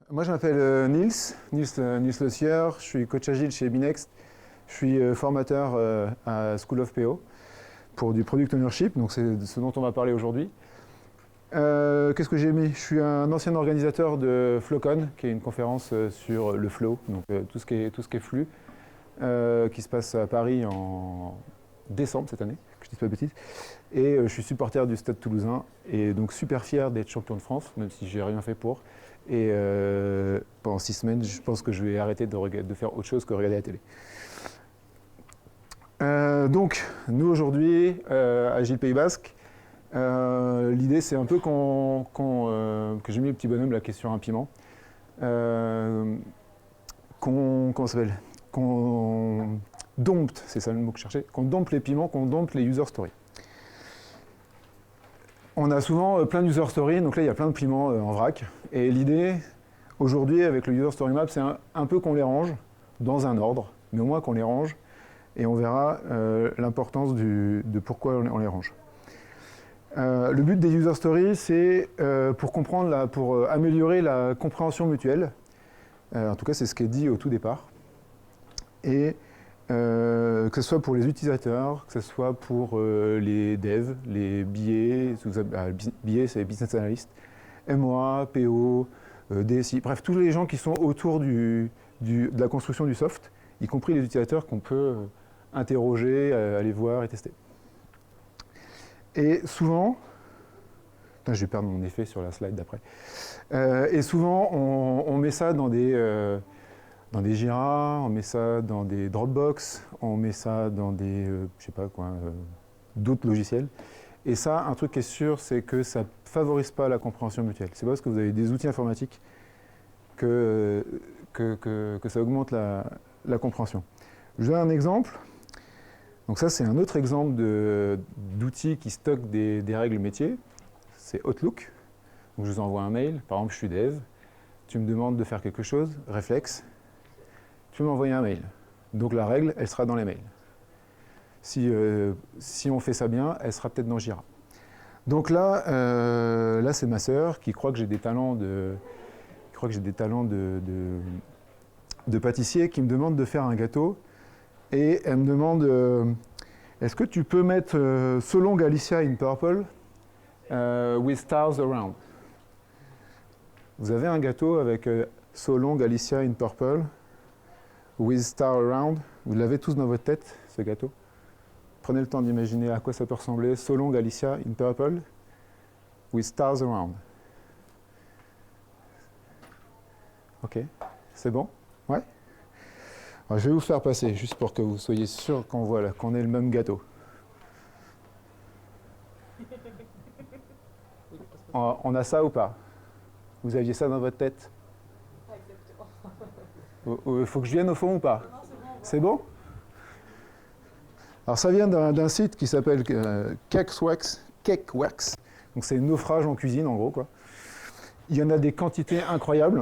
Moi, je m'appelle Nils Le Sieur, je suis coach agile chez Binext. Je suis formateur à School of PO pour du product ownership, donc c'est ce dont on va parler aujourd'hui. Qu'est-ce que j'ai mis? Je suis un ancien organisateur de Flowcon, qui est une conférence sur le flow, donc tout ce qui est flux, qui se passe à Paris en décembre cette année, que je ne dise pas de bêtises. Et je suis supporter du Stade Toulousain, et donc super fier d'être champion de France, même si j'ai rien fait pour. Et pendant 6 semaines, je pense que je vais arrêter de faire autre chose que regarder la télé. Donc, nous aujourd'hui, Agile Pays Basque, l'idée c'est un peu que j'ai mis le petit bonhomme là qui est sur un piment, comment ça s'appelle, qu'on dompte, c'est ça le mot que je cherchais, qu'on dompte les piments, qu'on dompte les user stories. On a souvent plein de user stories, donc là il y a plein de piments en vrac, et l'idée aujourd'hui avec le user story map, c'est un peu qu'on les range dans un ordre, mais au moins qu'on les range, et on verra l'importance de pourquoi on les range. Le but des user stories, c'est pour améliorer la compréhension mutuelle. En tout cas, c'est ce qui est dit au tout départ. Et que ce soit pour les utilisateurs, que ce soit pour les devs, les BA, BA c'est Business Analyst, MOA, PO, DSI, bref, tous les gens qui sont autour de la construction du soft, y compris les utilisateurs qu'on peut interroger, aller voir et tester. Et souvent, je vais perdre mon effet sur la slide d'après, et souvent on met ça dans des Jira, on met ça dans des Dropbox, on met ça dans des, je sais pas quoi, d'autres logiciels. Et ça, un truc qui est sûr, c'est que ça ne favorise pas la compréhension mutuelle. C'est pas parce que vous avez des outils informatiques que ça augmente la compréhension. Je vous donne un exemple. Donc ça, c'est un autre exemple d'outils qui stockent des règles métiers. C'est Outlook. Donc je vous envoie un mail. Par exemple, je suis dev. Tu me demandes de faire quelque chose. Réflexe. Tu peux m'envoyer un mail. Donc la règle, elle sera dans les mails. Si on fait ça bien, elle sera peut-être dans Jira. Donc là c'est ma sœur qui croit que j'ai des talents de pâtissier, qui me demande de faire un gâteau. Et elle me demande, est-ce que tu peux mettre So Long Alicia in Purple with Stars Around? Vous avez un gâteau avec So Long Alicia in Purple with Stars Around. Vous l'avez tous dans votre tête, ce gâteau. Prenez le temps d'imaginer à quoi ça peut ressembler. So Long Alicia in Purple with Stars Around. Ok, c'est bon? Ouais? Alors, je vais vous faire passer, juste pour que vous soyez sûr qu'on ait le même gâteau. On a ça ou pas? Vous aviez ça dans votre tête? Pas exactement. Il faut que je vienne au fond ou pas? Non, c'est bon? Alors ça vient d'un site qui s'appelle Cakeworks. Donc c'est naufrage en cuisine en gros, quoi. Il y en a des quantités incroyables,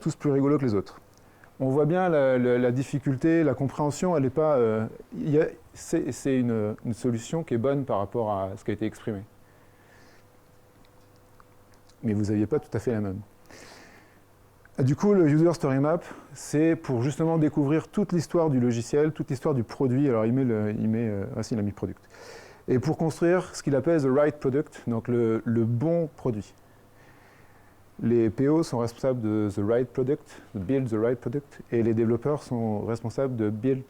tous plus rigolos que les autres. On voit bien la difficulté, la compréhension, elle n'est pas. C'est une solution qui est bonne par rapport à ce qui a été exprimé. Mais vous n'aviez pas tout à fait la même. Du coup, le User Story Map, c'est pour justement découvrir toute l'histoire du logiciel, toute l'histoire du produit. Alors il a mis product. Et pour construire ce qu'il appelle the right product, donc le bon produit. Les PO sont responsables de the right product, de build the right product, et les développeurs sont responsables de build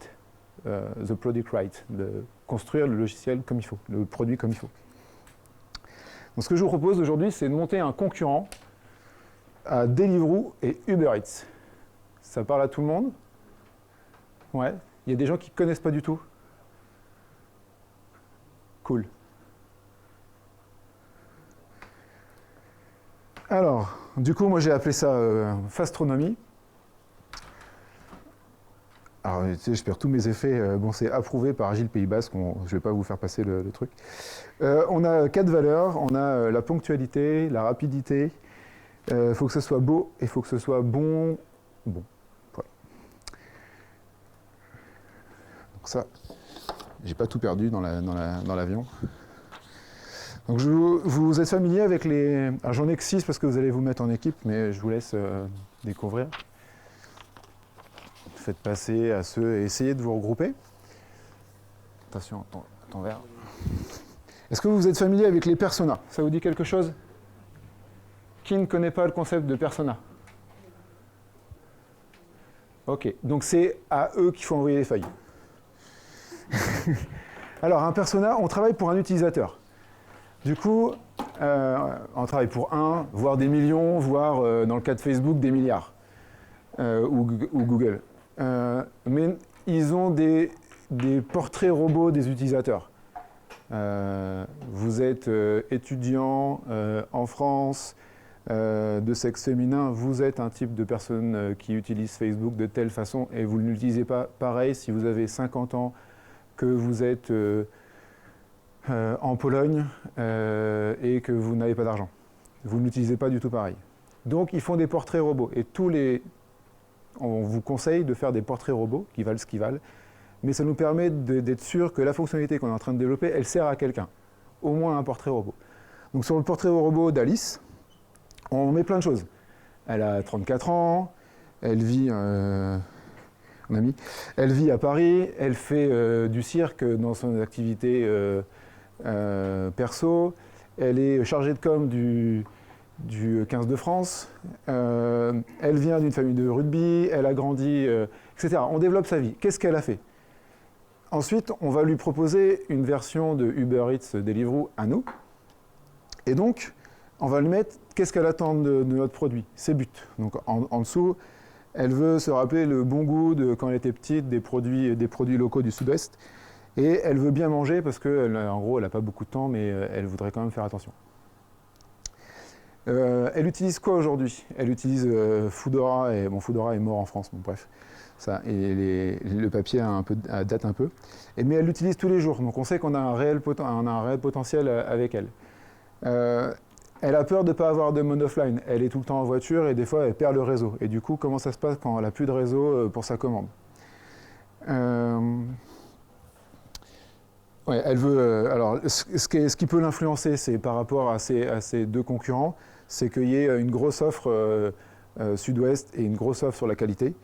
the product right, de construire le logiciel comme il faut, le produit comme il faut. Donc ce que je vous propose aujourd'hui, c'est de monter un concurrent à Deliveroo et Uber Eats. Ça parle à tout le monde? Ouais. Il y a des gens qui ne connaissent pas du tout? Cool. Alors, du coup, moi j'ai appelé ça Fastronomie. Alors, tu sais, je perds tous mes effets. Bon, c'est approuvé par Agile Pays Basque. Je ne vais pas vous faire passer le truc. On a 4 valeurs. On a la ponctualité, la rapidité. Il faut que ce soit beau et il faut que ce soit bon. Voilà. Donc ça, j'ai pas tout perdu dans l'avion. Donc vous êtes familier avec les... Alors j'en ai que 6 parce que vous allez vous mettre en équipe, mais je vous laisse découvrir. Faites passer à ceux et essayez de vous regrouper. Attention, ton verre. Est-ce que vous êtes familier avec les personas? Ça vous dit quelque chose? Qui ne connaît pas le concept de persona? Ok, donc c'est à eux qu'il faut envoyer les feuilles. Alors, un persona, on travaille pour un utilisateur. Du coup, on travaille pour un, voire des millions, voire, dans le cas de Facebook, des milliards, ou Google. Mais ils ont des portraits robots des utilisateurs. Vous êtes étudiant en France, de sexe féminin, vous êtes un type de personne qui utilise Facebook de telle façon et vous ne l'utilisez pas pareil si vous avez 50 ans, que vous êtes en Pologne et que vous n'avez pas d'argent. Vous ne l'utilisez pas du tout pareil. Donc ils font des portraits robots et on vous conseille de faire des portraits robots qui valent ce qu'ils valent, mais ça nous permet d'être sûr que la fonctionnalité qu'on est en train de développer, elle sert à quelqu'un, au moins un portrait robot. Donc sur le portrait robot d'Alice, on met plein de choses. Elle a 34 ans, elle vit, elle vit à Paris, elle fait du cirque dans son activité perso, elle est chargée de com du 15 de France, elle vient d'une famille de rugby, elle a grandi, etc. On développe sa vie. Qu'est-ce qu'elle a fait? Ensuite, on va lui proposer une version de Uber Eats Deliveroo à nous. Et donc, on va lui mettre qu'est-ce qu'elle attend de notre produit, ses buts. Donc en dessous, elle veut se rappeler le bon goût de quand elle était petite, des produits locaux du Sud-Ouest. Et elle veut bien manger parce qu'en gros, elle n'a pas beaucoup de temps, mais elle voudrait quand même faire attention. Elle utilise quoi aujourd'hui? Elle utilise Foodora, et bon, Foodora est mort en France, bon, bref. Ça, et le papier date un peu. Mais elle l'utilise tous les jours, donc on sait qu'on a un réel potentiel avec elle. Elle a peur de ne pas avoir de mode offline. Elle est tout le temps en voiture et des fois elle perd le réseau. Et du coup, comment ça se passe quand elle n'a plus de réseau pour sa commande? Ouais, elle veut. Alors, ce qui peut l'influencer, c'est par rapport à ces deux concurrents, c'est qu'il y ait une grosse offre Sud-Ouest et une grosse offre sur la qualité.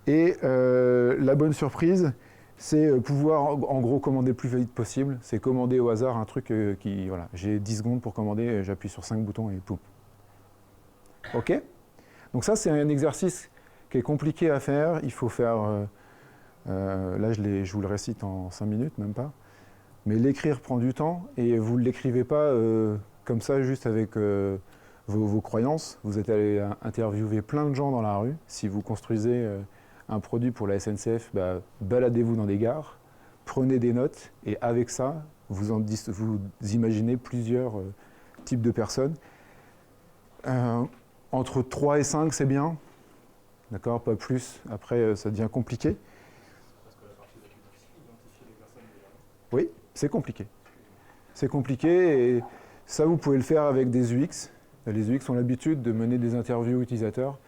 Et la bonne surprise, c'est pouvoir en gros commander le plus vite possible. C'est commander au hasard un truc qui, voilà, j'ai 10 secondes pour commander, j'appuie sur 5 boutons et poum. Ok? Donc ça, c'est un exercice qui est compliqué à faire. Il faut faire, là je vous le récite en 5 minutes, même pas. Mais l'écrire prend du temps et vous ne l'écrivez pas comme ça, juste avec vos croyances. Vous êtes allé interviewer plein de gens dans la rue. Si vous construisez un produit pour la SNCF, baladez-vous dans des gares, prenez des notes, et avec ça, vous imaginez plusieurs types de personnes. Entre 3 et 5, c'est bien, d'accord, pas plus. Après, ça devient compliqué. Oui, c'est compliqué. C'est compliqué, et ça, vous pouvez le faire avec des UX. Les UX ont l'habitude de mener des interviews utilisateurs.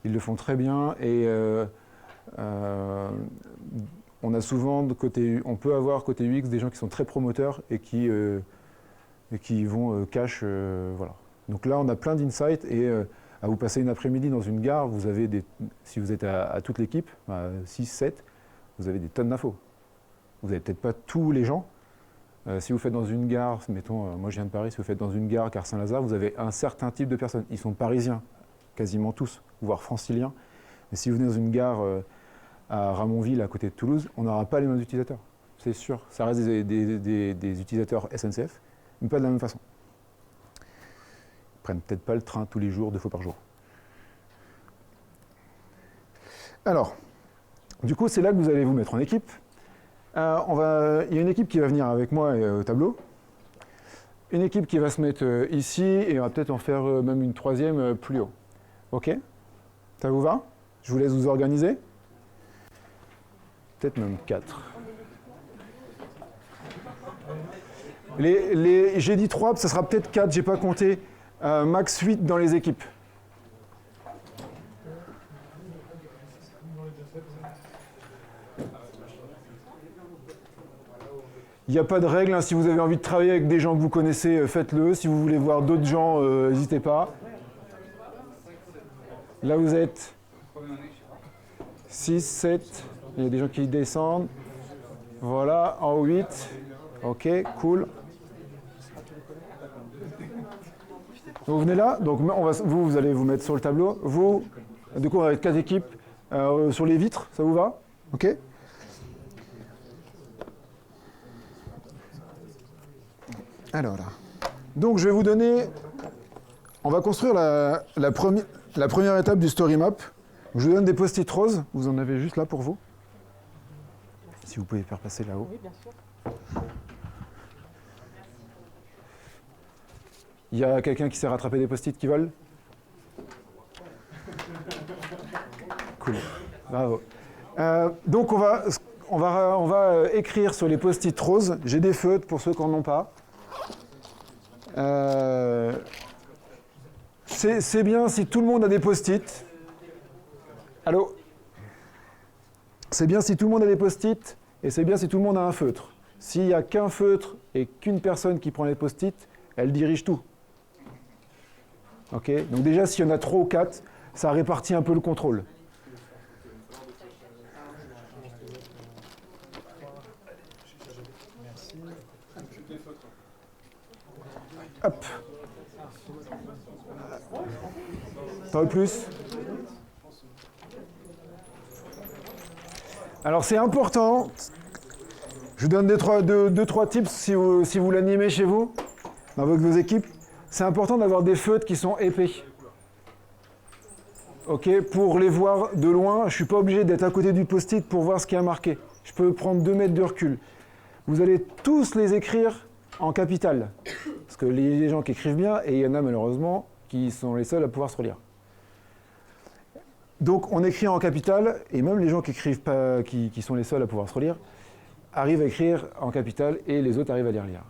Ils le font très bien, et on a souvent on peut avoir côté UX des gens qui sont très promoteurs et qui vont cash, voilà. Donc là, on a plein d'insights et à vous passer une après-midi dans une gare, vous avez si vous êtes à toute l'équipe, 6, 7, vous avez des tonnes d'infos. Vous n'avez peut-être pas tous les gens. Si vous faites dans une gare, mettons, moi je viens de Paris, si vous faites dans une gare, gare Saint-Lazare, vous avez un certain type de personnes. Ils sont parisiens, quasiment tous, voire franciliens. Mais si vous venez dans une gare à Ramonville, à côté de Toulouse, on n'aura pas les mêmes utilisateurs. C'est sûr. Ça reste des utilisateurs SNCF, mais pas de la même façon. Ils ne prennent peut-être pas le train tous les jours, 2 fois par jour. Alors, du coup, c'est là que vous allez vous mettre en équipe. Il y a une équipe qui va venir avec moi au tableau. Une équipe qui va se mettre ici, et on va peut-être en faire même une troisième plus haut. OK? Ça vous va? Je vous laisse vous organiser. Peut-être même 4. J'ai dit 3, ça sera peut-être 4, j'ai pas compté. Max 8 dans les équipes. Il n'y a pas de règle, hein. Si vous avez envie de travailler avec des gens que vous connaissez, faites-le. Si vous voulez voir d'autres gens, n'hésitez pas. Il Là, vous êtes 6, 7. Il y a des gens qui descendent. Voilà, en haut 8. Ok, cool. Vous venez là, donc vous allez vous mettre sur le tableau. Vous, du coup, on va être 4 équipes sur les vitres, ça vous va? Ok. Alors là. Donc je vais vous donner. On va construire la première étape du story map. Je vous donne des post-it roses. Vous en avez juste là pour vous. Si vous pouvez faire passer là-haut. Oui, bien sûr. Il y a quelqu'un qui s'est rattrapé des post-it qui volent? Cool. Bravo. Donc on va écrire sur les post-it roses. J'ai des feutres pour ceux qui n'en ont pas. C'est bien si tout le monde a des post-it. Allô? C'est bien si tout le monde a des post-it et c'est bien si tout le monde a un feutre. S'il n'y a qu'un feutre et qu'une personne qui prend les post-it, elle dirige tout. Ok? Donc déjà, s'il y en a 3 ou 4, ça répartit un peu le contrôle. Hop. T'en veux plus? Alors c'est important, je vous donne 2-3 tips si vous l'animez chez vous, avec vos équipes. C'est important d'avoir des feutres qui sont épais. Ok, pour les voir de loin, je ne suis pas obligé d'être à côté du post-it pour voir ce qui est marqué. Je peux prendre 2 mètres de recul. Vous allez tous les écrire en capital. Parce que les gens qui écrivent bien, et il y en a malheureusement qui sont les seuls à pouvoir se relire. Donc on écrit en capital, et même les gens qui écrivent pas, qui sont les seuls à pouvoir se relire, arrivent à écrire en capital et les autres arrivent à les relire.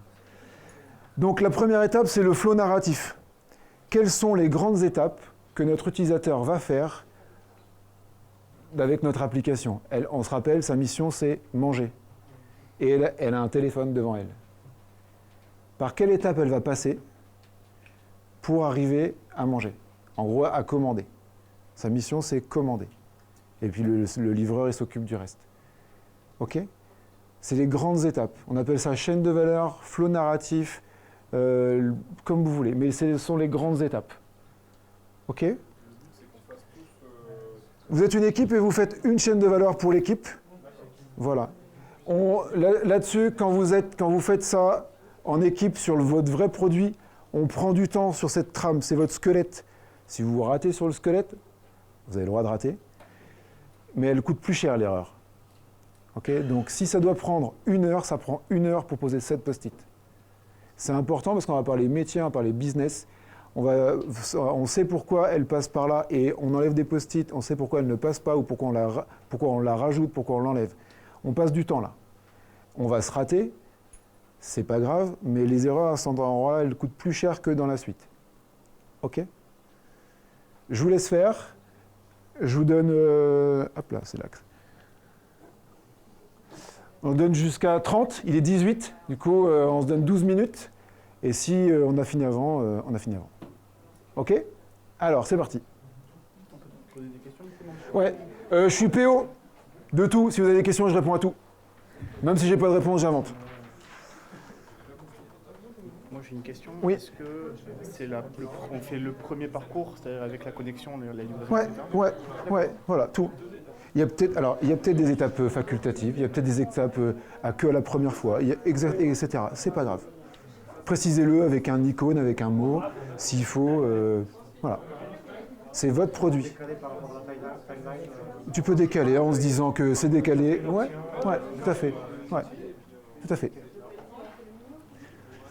Donc la première étape, c'est le flow narratif. Quelles sont les grandes étapes que notre utilisateur va faire avec notre application? On se rappelle, sa mission, c'est manger. Et elle a un téléphone devant elle. Par quelle étape elle va passer pour arriver à manger? En gros, à commander. Sa mission, c'est commander. Et puis le livreur, il s'occupe du reste. OK? C'est les grandes étapes. On appelle ça chaîne de valeur, flow narratif, comme vous voulez. Mais ce sont les grandes étapes. OK? Vous êtes une équipe et vous faites une chaîne de valeur pour l'équipe. Voilà. Là-dessus, quand vous faites ça en équipe sur votre vrai produit, on prend du temps sur cette trame. C'est votre squelette. Si vous ratez sur le squelette, vous avez le droit de rater, mais elle coûte plus cher l'erreur. Okay? Donc si ça doit prendre 1 heure, ça prend 1 heure pour poser 7 post-it. C'est important parce qu'on va parler métier, on va parler business, on sait pourquoi elle passe par là et on enlève des post-it, on sait pourquoi elle ne passe pas ou pourquoi on la rajoute, pourquoi on l'enlève. On passe du temps là. On va se rater, c'est pas grave, mais les erreurs à cet endroit-là, elles coûtent plus cher que dans la suite. Ok? Je vous laisse faire. Je vous donne... hop là, c'est l'axe. On donne jusqu'à 30, il est 18, du coup on se donne 12 minutes. Et si on a fini avant, on a fini avant. Ok? Alors, c'est parti. On peut poser des questions? Ouais, je suis PO de tout. Si vous avez des questions, je réponds à tout. Même si j'ai pas de réponse, j'invente. Moi j'ai une question. Oui. Est-ce que c'est on fait le premier parcours, c'est-à-dire avec la connexion, la livraison, Ouais, etc. ouais, voilà, tout. Il y a peut-être des étapes facultatives, il y a peut-être des étapes que à la première fois, etc. C'est pas grave. Précisez-le avec un icône, avec un mot, s'il faut. Voilà. C'est votre produit. Tu peux décaler en se disant que c'est décalé. Ouais, tout à fait. Ouais, tout à fait.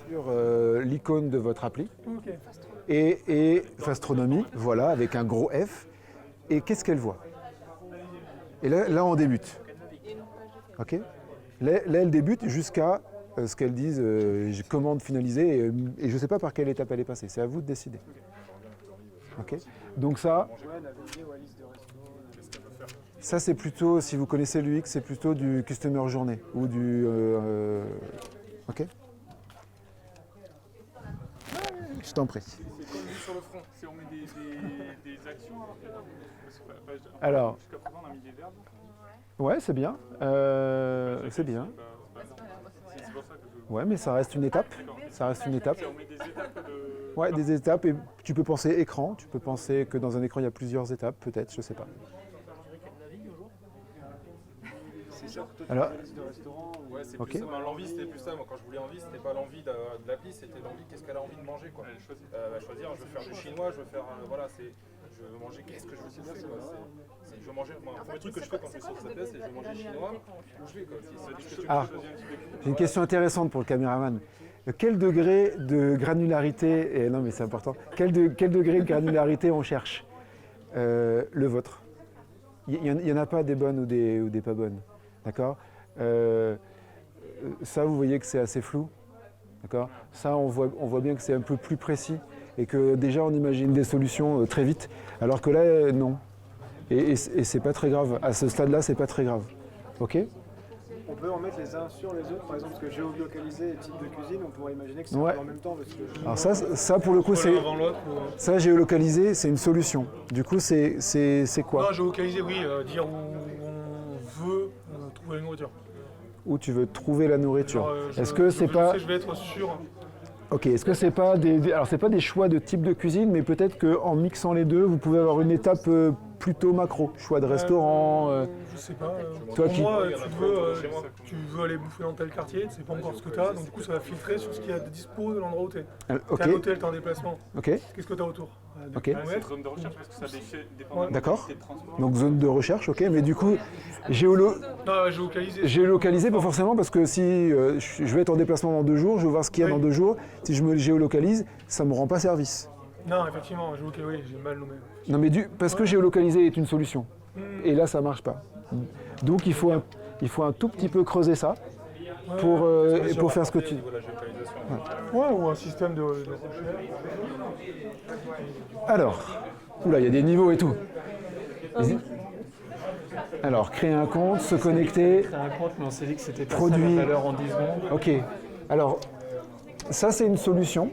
Sur l'icône de votre appli. Okay. Et Fastronomie, voilà, avec un gros F. Et qu'est-ce qu'elle voit? Et là, on débute. OK? Là, elle débute jusqu'à ce qu'elle dise commande finalisée et je ne sais pas par quelle étape elle est passée. C'est à vous de décider. OK? Donc ça c'est plutôt, si vous connaissez l'UX, c'est plutôt du Customer Journey ou du... OK? Je t'en prie. sur le front. Si on met des actions alors que Alors. Jusqu'à présent, on a mis des verbes. Ouais, c'est bien. C'est bien. C'est pour ça que je... Ouais, mais ça reste une étape. Ça reste une étape. On met des étapes de... Ouais, des étapes. Et tu peux penser écran. Tu peux penser que dans un écran, il y a plusieurs étapes, peut-être, je sais pas. C'est ça que toi, Alors- tu fais la liste de restaurants ou... Ouais, c'est Ok. plus ça. Ben, l'envie, c'était plus ça. Moi, quand je voulais envie, c'était pas l'envie de l'appli, c'était l'envie qu'est-ce qu'elle a envie de manger, quoi. Elle choisit. Choisir, je veux faire du chinois, je veux faire, voilà, je veux manger, qu'est-ce que je veux bouffer, quoi. Je veux manger, moi, le premier truc que je fais quand je suis sur cette c'est je veux manger chinois, où je vais, quoi. Ah, j'ai une question intéressante pour le caméraman. Quel degré de granularité, et non mais c'est important, quel degré de granularité on cherche le vôtre? Il n'y en a pas des bonnes ou des pas bonnes, d'accord? Ça, vous voyez que c'est assez flou, d'accord? Ça, on voit bien que c'est un peu plus précis et que déjà on imagine des solutions très vite, alors que là, non. Et c'est pas très grave. À ce stade-là, c'est pas très grave. Ok? On peut en mettre les uns sur les autres, par exemple, parce que géolocaliser les types de cuisine, on pourrait imaginer que c'est Ouais. en même temps. Parce que Alors ça pour le coup, c'est L'un avant l'autre ou... ça géolocaliser, c'est une solution. Du coup, c'est quoi? Non, géolocaliser, oui, dire où on veut trouver la nourriture. Où tu veux trouver la nourriture. Genre, Est-ce que c'est pas... Je vais être sûr. Ok, est-ce que c'est pas alors c'est pas des choix de type de cuisine, mais peut-être qu'en mixant les deux, vous pouvez avoir une étape plutôt macro, choix de restaurant. Je sais pas. Toi Pour qui- moi, tu veux aller bouffer dans tel quartier, tu sais pas encore ce que tu as, donc du coup ça va filtrer sur ce qu'il y a de dispo de l'endroit où tu es. Ok, T'es à l'hôtel, t'es en déplacement. ok, Qu'est-ce que tu as autour? ok. Ouais, c'est une zone de recherche parce que ça dépend de la D'accord. quantité de transport. Donc zone de recherche, ok, mais du coup, Non, géolocaliser. géolocaliser pas forcément parce que si je vais être en déplacement dans 2 jours, je veux voir ce qu'il y a Oui. dans 2 jours, si je me géolocalise, ça me rend pas service. Non, effectivement, oui, j'ai mal nommé. Non mais parce que géolocaliser est une solution. Et là, ça marche pas. Donc il faut un tout petit peu creuser ça pour faire ce que tu... Voilà, géolocalisation. Ouais, ou un système de recherche. Alors, oula, il y a des niveaux et tout. Alors, créer un compte, se connecter, Créer un compte, mais on s'est dit que c'était pas Produit. ça la valeur en 10 secondes. ok. Alors, ça c'est une solution,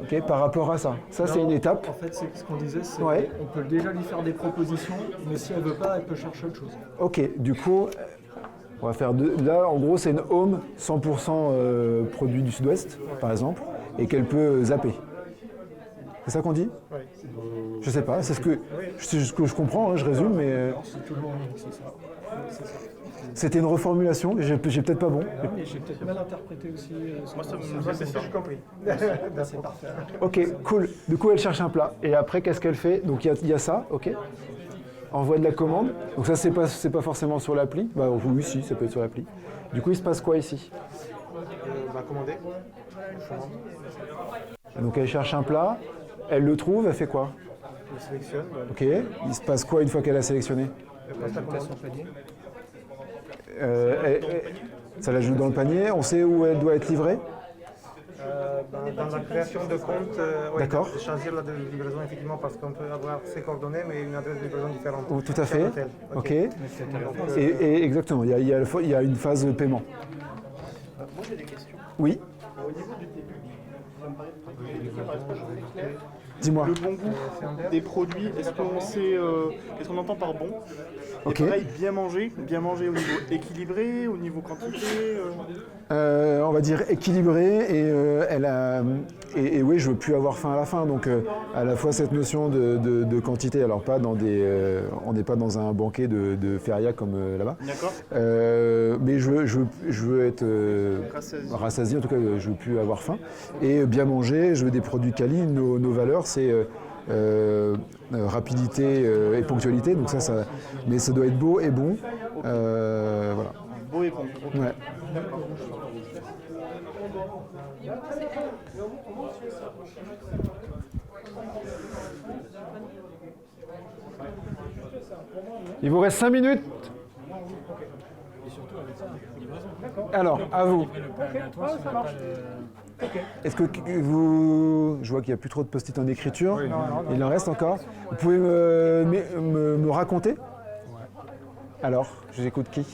ok, par rapport à ça. Ça c'est Non, une étape. En fait, c'est ce qu'on disait, c'est Ouais. on peut déjà lui faire des propositions, mais si elle veut pas, elle peut chercher autre chose. Ok, du coup, on va faire là, en gros, c'est une home 100% produit du Sud-Ouest, par exemple, et qu'elle peut zapper. C'est ça qu'on dit? Oui. Je sais pas, c'est ce que je comprends, hein, je résume, mais Si tout le monde dit que c'est ça. C'est ça. c'était une reformulation, j'ai peut-être pas bon. Ah, mais j'ai peut-être mal interprété aussi. Moi, c'est ça, j'ai compris. C'est parfait. Ok, cool. Du coup, elle cherche un plat. Et après, qu'est-ce qu'elle fait? Donc, il y a ça, ok. Envoie de la commande. Donc ça, c'est pas forcément sur l'appli. Bah oui, si, ça peut être sur l'appli. Du coup, il se passe quoi ici? Va commander. Donc, elle cherche un plat. Elle le trouve, elle fait quoi? Je sélectionne. Ok. Il se passe quoi une fois qu'elle a sélectionné? Passe la commande. Ça la joue dans le panier. On sait où elle doit être livrée? Dans la création de compte, D'accord. de choisir la livraison effectivement parce qu'on peut avoir ses coordonnées mais une adresse de livraison différente. Oh, tout à fait. Chaque hôtel. Ok. Donc, Et exactement, il y a une phase de paiement. Moi, j'ai des questions. Oui, Au niveau du début, ça me paraît très clair. dis-moi. Le bon goût des produits, est-ce qu'on sait, qu'est-ce qu'on entend par bon? Ok. Et pareil, bien manger au niveau équilibré, au niveau quantité. On va dire équilibrée et oui, je veux plus avoir faim à la fin. Donc à la fois cette notion de quantité, alors pas dans on n'est pas dans un banquet de feria comme là-bas. D'accord. Mais je veux être rassasié, en tout cas je veux plus avoir faim. Et bien manger, je veux des produits quali. Nos valeurs, c'est rapidité et ponctualité. Donc mais ça doit être beau et bon. Voilà. Beau et bon. Ouais. Il vous reste 5 minutes. Alors, à vous. Est-ce que vous... Je vois qu'il n'y a plus trop de post-it en écriture. Il en reste encore. Vous pouvez me raconter? Alors, je vous écoute qui?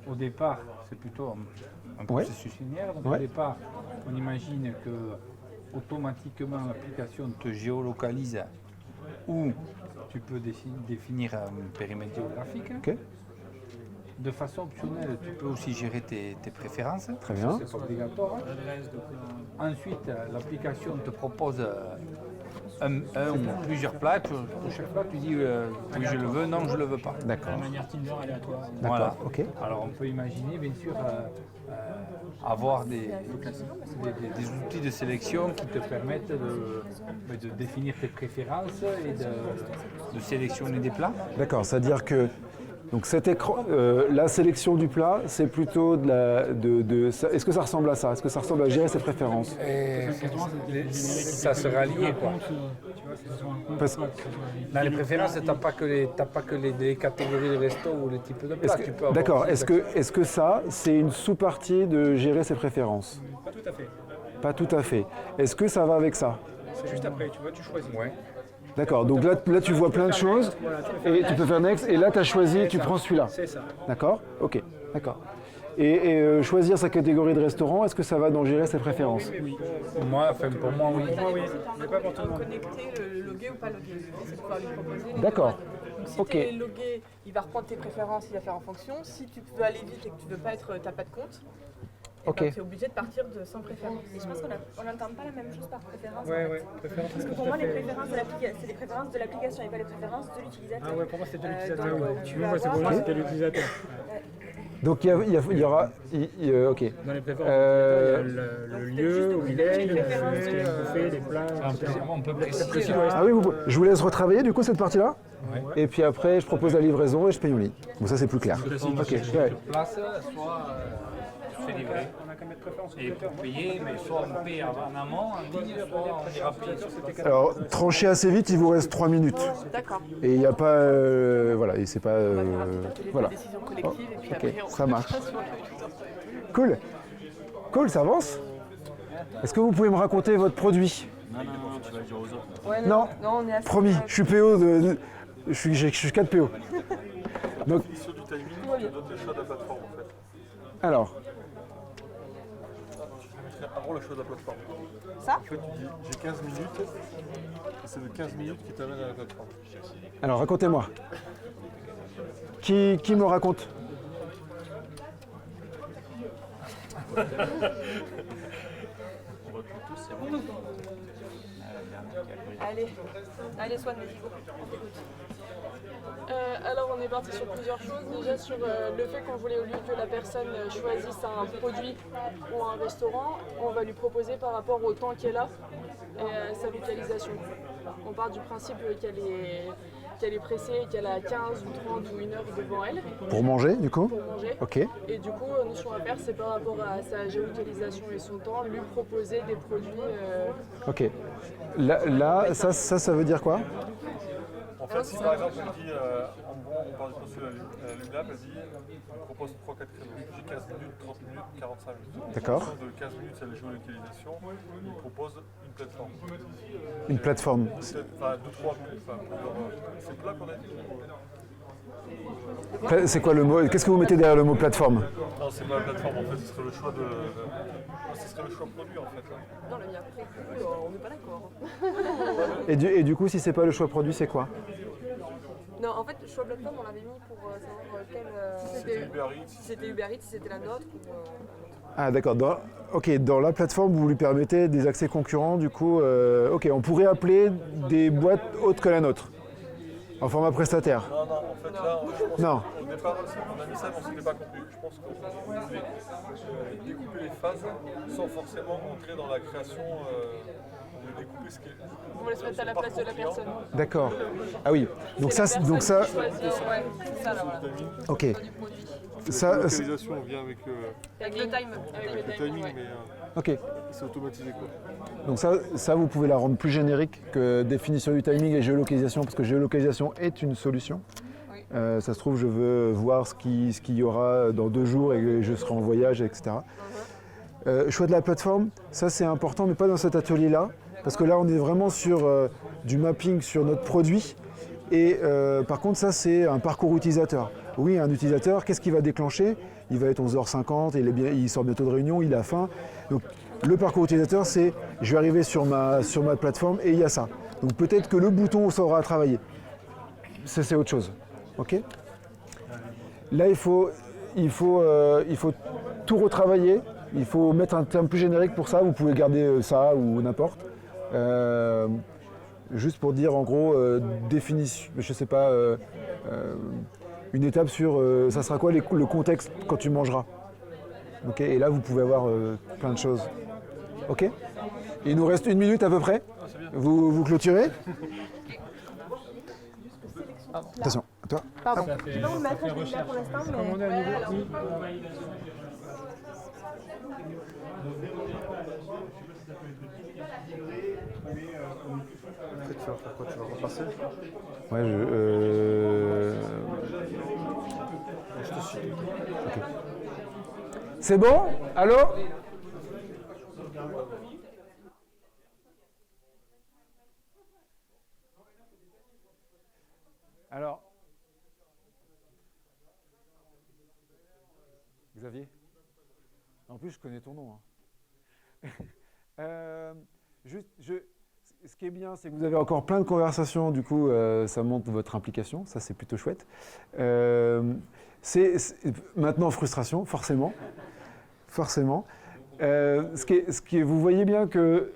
Au départ, c'est plutôt un Ouais. processus linéaire. Donc Ouais. au départ, on imagine que automatiquement l'application te géolocalise ou tu peux définir un périmètre géographique. Ok. De façon optionnelle, tu peux aussi gérer tes préférences. Très bien. C'est pas obligatoire. Ensuite, l'application te propose un ou plusieurs plats. Pour chaque plat, tu dis oui, je le veux, non, je le veux pas. D'accord. manière Tinder aléatoire. D'accord. Voilà. Ok. Alors on peut imaginer bien sûr avoir des outils de sélection qui te permettent de définir tes préférences et de sélectionner des plats. D'accord. C'est-à-dire que donc cet écran, la sélection du plat, c'est plutôt est-ce que ça ressemble à ça? Est-ce que ça ressemble à gérer ses préférences? Ça sera lié quoi. Parce- Dans les préférences, tu n'as pas que les catégories de resto ou les types de plats. Tu peux avoir D'accord. aussi Est-ce que ça, c'est une sous-partie de gérer ses préférences? Pas tout à fait. Pas tout à fait. Est-ce que ça va avec ça? C'est juste après, tu vois, tu choisis. Ouais. D'accord. Donc là, tu vois plein de choses et tu peux faire next. Et là, tu as choisi, tu prends celui-là. C'est ça. D'accord. Ok. D'accord. Et choisir sa catégorie de restaurant, est-ce que ça va dans gérer ses préférences? Pour moi, oui. Oui, mais pas pour tout le monde. Connecter le logué ou pas logué. C'est pouvoir lui proposer. les D'accord. deux modes. Donc si Ok. tu es logué, il va reprendre tes préférences, il va faire en fonction. Si tu veux aller vite et que tu veux pas être, t'as pas de compte, Ok. tu es obligé de partir sans préférence. Je pense qu'on n'entend pas la même chose par préférence. Ouais, en fait. ouais. Préférence, Parce que pour moi, les préférences de l'application, c'est les préférences de l'application et pas les préférences de l'utilisateur. Ah ouais, pour moi c'était l'utilisateur. donc, Ouais. tu Moi, vas c'est pour avoir- moi c'était l'utilisateur. Donc il y aura. Ok. Dans les préférences, Euh, il y a le lieu où il est, ce qu'il a fait, les plats, etc. On peut préciser. Ah oui, je vous laisse retravailler du coup cette partie-là. Et puis après, je propose la livraison et je paye en ligne. Bon, ça c'est plus clair. Ok. Ouais. Place, soit tu fais livrer. On a qu'à mettre préférence Et pour payer, mais soit on paye en amont, en ligne, soit on ira payer. Alors, tranchez assez vite, il vous reste 3 minutes. D'accord. Et il n'y a pas. Voilà, et c'est pas. Voilà. Décision collective et puis Ok, après on ça marche. sur le user story. Cool. Cool, ça avance. Est-ce que vous pouvez me raconter votre produit? Ouais, Non. Non, on est assez. Promis, je suis PO je suis 4 PO. Donc, Sur du timing, tu donnes le choix de la plateforme en fait. alors, Avant le choix de la plateforme. Ça En fait, tu dis j'ai 15 minutes et c'est de 15 minutes qui t'amène à la plateforme. alors racontez-moi. Qui me raconte? Allez, Swan, vas-y, go. Alors on est parti sur plusieurs choses. Déjà sur le fait qu'on voulait, au lieu que la personne choisisse un produit ou un restaurant, on va lui proposer par rapport au temps qu'elle a et à sa localisation. On part du principe qu'elle est pressée, qu'elle a 15 ou 30 ou 1 heure devant elle Pour manger, du coup? pour manger. Ok. Et du coup, nous, ce qu'on va faire, c'est par rapport à sa géolocalisation et son temps, lui proposer des produits. Ok. Là, ça veut dire quoi? En fait, si par exemple on dit, en gros, on parle du postulat Lumlab, elle dit, on propose 3-4 créneaux. J'ai 15 minutes, 30 minutes, 45 minutes. D'accord. En fonction de 15 minutes, c'est la géolocalisation. Il propose une plateforme. Une plateforme. Enfin, 2-3 minutes. Enfin, c'est plat qu'on a dit. C'est quoi le mot? Qu'est-ce que vous mettez derrière le mot plateforme? Non, c'est pas la plateforme, en fait, ce serait le choix de. Ce serait le choix produit, en fait. Non, le mien après, on n'est pas d'accord. Et du coup, si c'est pas le choix produit, c'est quoi? Non, en fait, le choix plateforme, on l'avait mis pour savoir quel. Si c'était Uber Eats. Si c'était Uber Eats, si c'était la nôtre ou. Ah d'accord, dans la plateforme, vous lui permettez des accès concurrents, du coup, ok, on pourrait appeler des boîtes autres que la nôtre, en format prestataire. Non, en fait, là, je pense Non. qu'au départ, on a mis ça, mais on ne s'était pas compris. Je pense qu'on voulait découper les phases sans forcément entrer dans la création, on voulait découper ce qui est. On va se mettre à la place de la personne. D'accord. Ah oui, donc ça, C'est la personne qui choisit, Ouais, c'est ça là, voilà. ok. Du produit. Ça, La localisation vient avec Avec le time. le timing, mais ok. c'est automatisé quoi. Donc ça, vous pouvez la rendre plus générique que définition du timing et géolocalisation, parce que géolocalisation est une solution. Oui. Ça se trouve, je veux voir ce qu'il y aura dans 2 jours et je serai en voyage, etc. Choix de la plateforme, ça c'est important, mais pas dans cet atelier-là, parce que là on est vraiment sur du mapping sur notre produit. Et par contre, ça c'est un parcours utilisateur. Oui, un utilisateur, qu'est-ce qu'il va déclencher? Il va être 11h50, il sort bientôt de réunion, il a faim. Donc, le parcours utilisateur, c'est je vais arriver sur ma plateforme et il y a ça. Donc peut-être que le bouton sera à travailler. Ça, c'est autre chose. OK? Là, il faut tout retravailler. Il faut mettre un terme plus générique pour ça. Vous pouvez garder ça ou n'importe. Juste pour dire, en gros, définition, je sais pas, une étape sur ça sera quoi le contexte quand tu mangeras. OK? Et là, vous pouvez avoir plein de choses. OK? Il nous reste 1 minute à peu près. Vous clôturez? Attention, à toi. Pardon. Non, le maître, je l'ai là pour l'instant, mais... Après, tu vas faire quoi? Tu vas repasser? Ouais, Je te suis. OK. C'est bon? Allô? Alors, Xavier? En plus, je connais ton nom. Hein. Ce qui est bien, c'est que vous avez encore plein de conversations. Du coup, ça montre votre implication. Ça, c'est plutôt chouette. C'est maintenant frustration, forcément. Forcément. Vous voyez bien que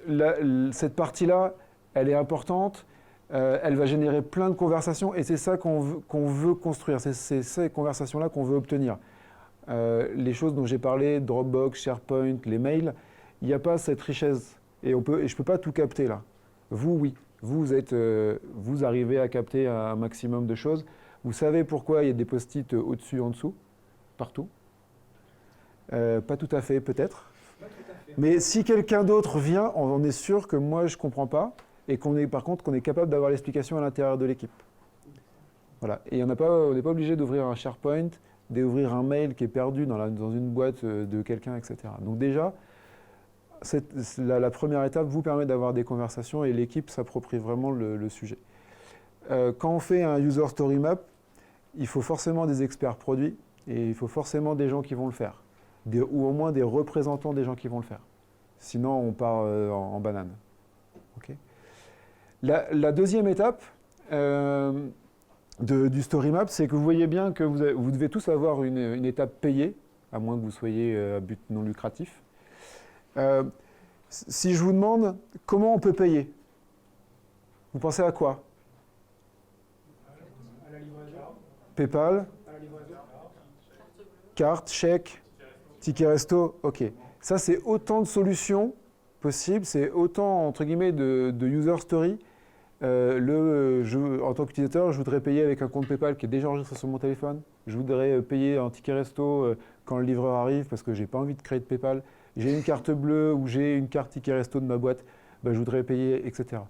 cette partie-là, elle est importante. Elle va générer plein de conversations et c'est ça qu'on veut construire, c'est ces conversations-là qu'on veut obtenir. Les choses dont j'ai parlé, Dropbox, SharePoint, les mails, il n'y a pas cette richesse et je ne peux pas tout capter là. Vous, oui, vous arrivez à capter un maximum de choses. Vous savez pourquoi il y a des post-it au-dessus, en dessous, partout. Pas tout à fait, peut-être. Mais si quelqu'un d'autre vient, on est sûr que moi je ne comprends pas. Et par contre qu'on est capable d'avoir l'explication à l'intérieur de l'équipe. Voilà. Et on n'est pas obligé d'ouvrir un SharePoint, d'ouvrir un mail qui est perdu dans une boîte de quelqu'un, etc. Donc déjà, la première étape vous permet d'avoir des conversations et l'équipe s'approprie vraiment le sujet. Quand on fait un User Story Map, il faut forcément des experts produits et il faut forcément des gens qui vont le faire. Ou au moins des représentants des gens qui vont le faire. Sinon, on part en banane. Okay. La deuxième étape du Story Map, c'est que vous voyez bien que vous devez tous avoir une étape payée, à moins que vous soyez à but non lucratif. Si je vous demande comment on peut payer, vous pensez à quoi? À la livraison. PayPal, À la livraison. carte, chèque, ticket resto, ok. Ça, c'est autant de solutions possibles, c'est autant, entre guillemets, de user story. En tant qu'utilisateur, je voudrais payer avec un compte PayPal qui est déjà enregistré sur mon téléphone. Je voudrais payer un ticket resto quand le livreur arrive parce que je n'ai pas envie de créer de PayPal. J'ai une carte bleue ou j'ai une carte ticket resto de ma boîte, je voudrais payer, etc.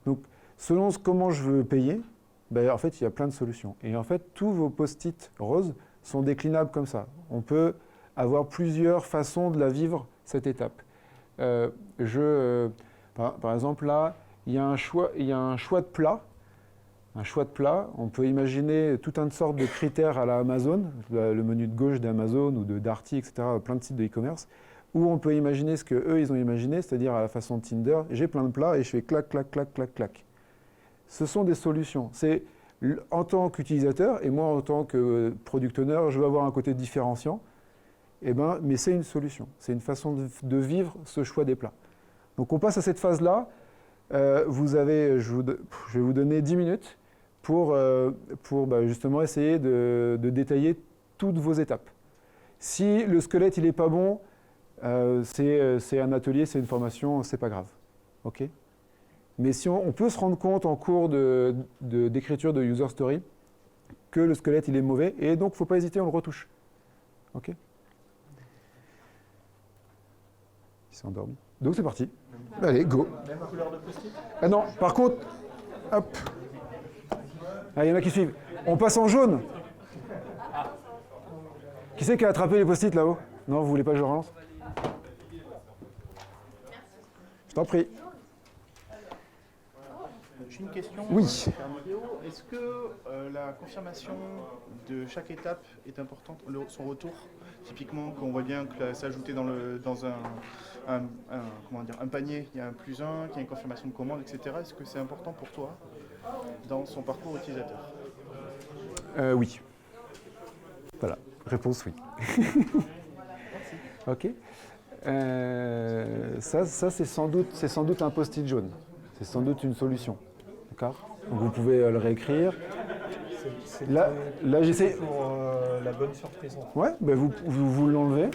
Donc, selon comment je veux payer, en fait, il y a plein de solutions. Et en fait, tous vos post-it roses sont déclinables comme ça. On peut avoir plusieurs façons de la vivre, cette étape. Par exemple, là, il y a un choix de plat. Un choix de plat, on peut imaginer toute une sorte de critères à la Amazon, le menu de gauche d'Amazon ou de Darty, etc., plein de sites de e-commerce, où on peut imaginer ce qu'eux, ils ont imaginé, c'est-à-dire à la façon de Tinder, j'ai plein de plats et je fais clac, clac, clac, clac, clac. Ce sont des solutions. C'est en tant qu'utilisateur, et moi en tant que product owner, je veux avoir un côté différenciant, mais c'est une solution. C'est une façon de vivre ce choix des plats. Donc on passe à cette phase-là. Je vais vous donner 10 minutes pour justement essayer de détailler toutes vos étapes. Si le squelette il n'est pas bon, c'est un atelier, c'est une formation, c'est pas grave. Okay. Mais si on peut se rendre compte en cours d'écriture de user story que le squelette il est mauvais, et donc il ne faut pas hésiter, on le retouche. Ok. Il s'est endormi. Donc c'est parti. Allez, go. Même couleur de post-it? Ah non, par contre, hop. Ah, il y en a qui suivent. On passe en jaune. Qui c'est qui a attrapé les post-it là-haut? Non, vous voulez pas que je relance? Je t'en prie. J'ai une question. Oui. Est-ce que la confirmation de chaque étape est importante, son retour? Typiquement, quand on voit bien que c'est ajouté dans un panier, il y a un +1, qu'il y a une confirmation de commande, etc. Est-ce que c'est important pour toi dans son parcours utilisateur? Oui. Voilà, réponse oui. Ok. Ça c'est sans doute un post-it jaune. C'est sans doute une solution. D'accord? Donc vous pouvez le réécrire. Là j'essaie. Pour la bonne surprise. Ouais, ben vous l'enlevez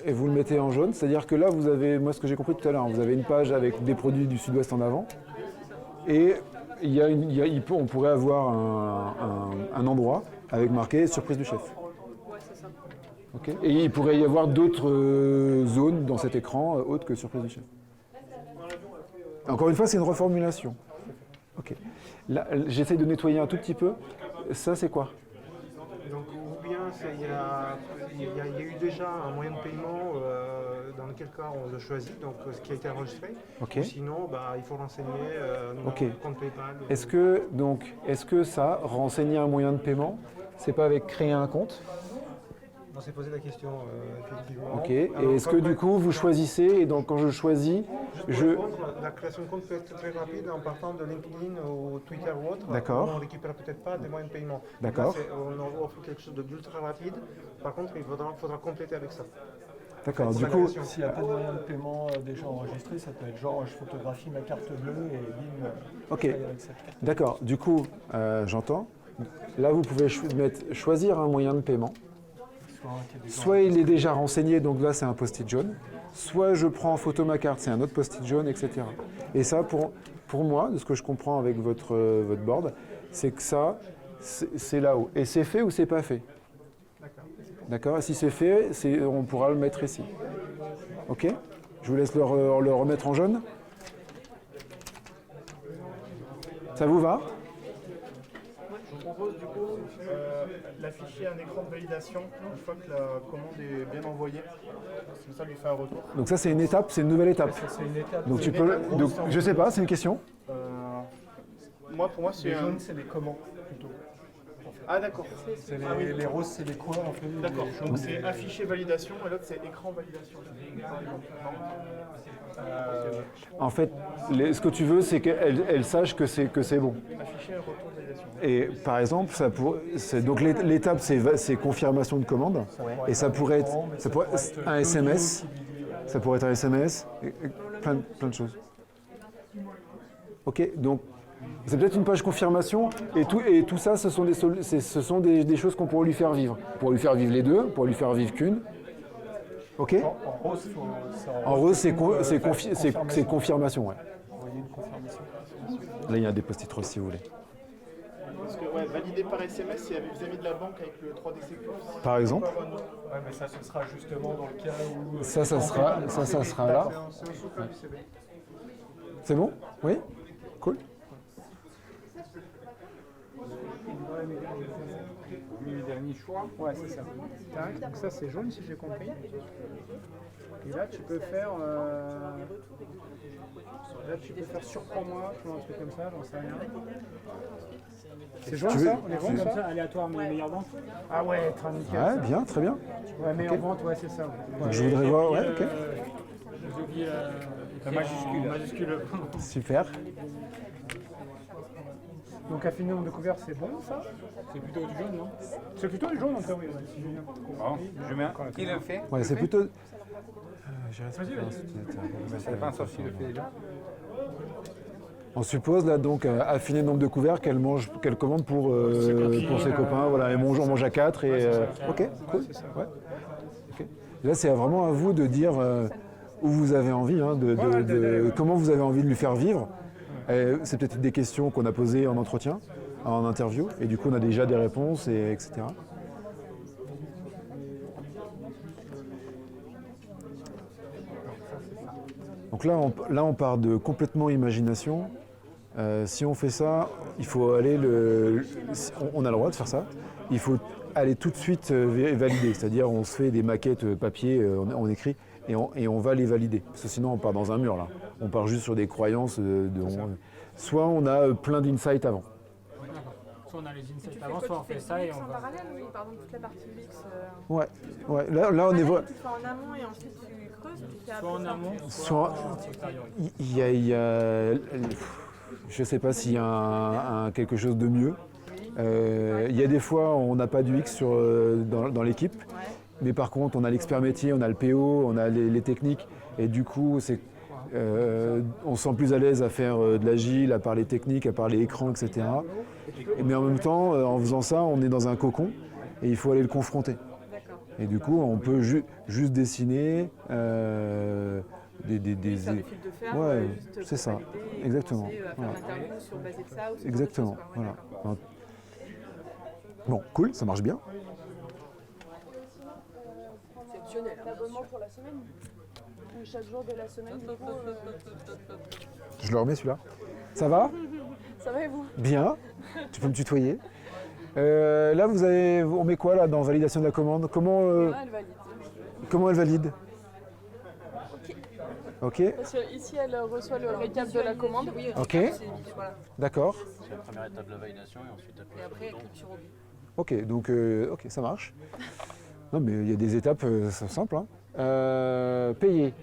et vous le mettez en jaune. C'est-à-dire que là, vous avez, moi ce que j'ai compris tout à l'heure, vous avez une page avec des produits du Sud-Ouest en avant. Et on pourrait avoir un endroit avec marqué surprise du chef. Ouais, c'est ça. Okay. Et il pourrait y avoir d'autres zones dans cet écran autres que surprise du chef. Encore une fois, c'est une reformulation. Ok. Là, j'essaie de nettoyer un tout petit peu. Ça, c'est quoi? Donc, ou bien il y a eu déjà un moyen de paiement dans lequel cas on le choisit, donc ce qui a été enregistré. Ok. Ou sinon, il faut renseigner compte PayPal. Est-ce que ça, renseigner un moyen de paiement, c'est pas avec créer un compte? On s'est posé la question, effectivement. Ok. Et est-ce que du coup, vous choisissez, et donc quand je choisis, la création de compte peut être très rapide en partant de LinkedIn ou Twitter ou autre. D'accord. On ne récupère peut-être pas des moyens de paiement. D'accord. On offre quelque chose d'ultra rapide. Par contre, il faudra compléter avec ça. D'accord. En fait, Du coup, s'il n'y a pas de moyen de paiement déjà enregistré, ça peut être genre je photographie ma carte bleue et bim. ok. D'accord. Du coup, j'entends. Là, vous pouvez choisir un moyen de paiement. Soit il est déjà renseigné, donc là c'est un post-it jaune, soit je prends en photo ma carte, c'est un autre post-it jaune, etc. Et ça, pour moi, de ce que je comprends avec votre board, c'est que ça, c'est là-haut. Et c'est fait ou c'est pas fait? D'accord. Et si c'est fait, on pourra le mettre ici. Ok? Je vous laisse le remettre en jaune. Ça vous va? Je vous propose du coup l'afficher un écran de validation une fois que la commande est bien envoyée. Comme ça lui fait un retour. Donc ça c'est une étape, c'est une nouvelle étape. C'est une étape. Donc tu peux. Donc, je sais pas, c'est une question. Pour moi c'est les jaunes, c'est les commandes plutôt. Ah d'accord. Les roses, c'est les quoi en fait? D'accord. Donc c'est afficher validation et l'autre c'est écran validation. En fait, ce que tu veux, c'est qu'elle sache que c'est bon. Afficher un retour de validation. Et par exemple, donc l'étape c'est confirmation de commande, et ça pourrait être un SMS, ça pourrait être un SMS, plein de choses. Ok, donc c'est peut-être une page confirmation, et tout ça, ce sont des choses qu'on pourrait lui faire vivre. Pour lui faire vivre les deux, pour lui faire vivre qu'une. Ok. En rose, c'est confirmation, ouais. Là, il y a des post-it roses si vous voulez. Parce que valider par SMS, c'est vis-à-vis de la banque avec le 3D Sécu. Par exemple. Ouais, mais ça, ce sera justement dans le cas où. Ça sera là. C'est bon? Oui? Cool. Le dernier choix. Ouais, c'est ça. Tac, donc ça c'est jaune si j'ai compris. Et là tu peux faire surprends-moi, tu vois, un truc comme ça, j'en sais rien. C'est jaune ça? On est bon comme ça? Aléatoire mais meilleure vente? Ah ouais, très nickel. Ouais, bien, très bien. Ouais, meilleure vente, ouais, c'est ça. Ouais. Je voudrais voir, ouais, ok. J'ai oublié la majuscule. Super. Donc affiné en découverte, c'est bon ça? C'est plutôt du jaune, non? C'est plutôt du jaune en théorie, si j'ai bien compris. Bon, je mets un. Qui le fait? Ouais, c'est plutôt. Ça dépend sauf s'il le fait déjà. On suppose là donc affiner le nombre de couverts qu'elle commande pour ses copains, voilà, et on mange à 4 et ok, cool. Ouais. Okay. Là c'est vraiment à vous de dire où vous avez envie, hein, comment vous avez envie de lui faire vivre. C'est peut-être des questions qu'on a posées en entretien, en interview, et du coup on a déjà des réponses, etc. Donc là on part de complètement imagination. Si on fait ça, il faut aller on a le droit de faire ça. Il faut aller tout de suite valider, c'est-à-dire on se fait des maquettes papier, on écrit et on va les valider. Parce que sinon on part dans un mur là. On part juste sur des croyances soit on a plein d'insights avant. D'accord. Soit on a les insights avant, soit on fait ça et on en va... parallèle, oui, pardon, toute la partie UX. Ouais, là on est... Tu le fais en amont et ensuite tu creuses, tu fais Soit en amont, Soit il y a je sais pas s'il y a quelque chose de mieux. Il y a des fois on n'a pas d'UX dans l'équipe, mais par contre on a l'expert métier, on a le PO, on a les techniques, et du coup on se sent plus à l'aise à faire de l'agile, à parler technique, à parler écran, etc. Mais en même temps, en faisant ça, on est dans un cocon et il faut aller le confronter. Et du coup, on peut juste dessiner faire des fils de fer, ouais, juste c'est ça, valider et exactement. commencer à faire Voilà. l'interview sur basé de ça ou sur Exactement. d'autres choses, quoi. Ouais, Voilà. Bon, cool, ça marche bien. C'est optionnel. L'abonnement pour la semaine. Ou chaque jour de la semaine, du coup. Je le remets celui-là. Ça va? Ça va et vous? Bien. Tu peux me tutoyer. Là, on met quoi là dans validation de la commande? Comment Elle valide. comment elle valide? Ok. Parce que ici, elle reçoit le récap de la commande. Ok. D'accord. C'est la première étape de la validation et ensuite Et après, elle clique sur Obi. Ok, donc ok, ça marche. Non, mais il y a des étapes simples. Payer.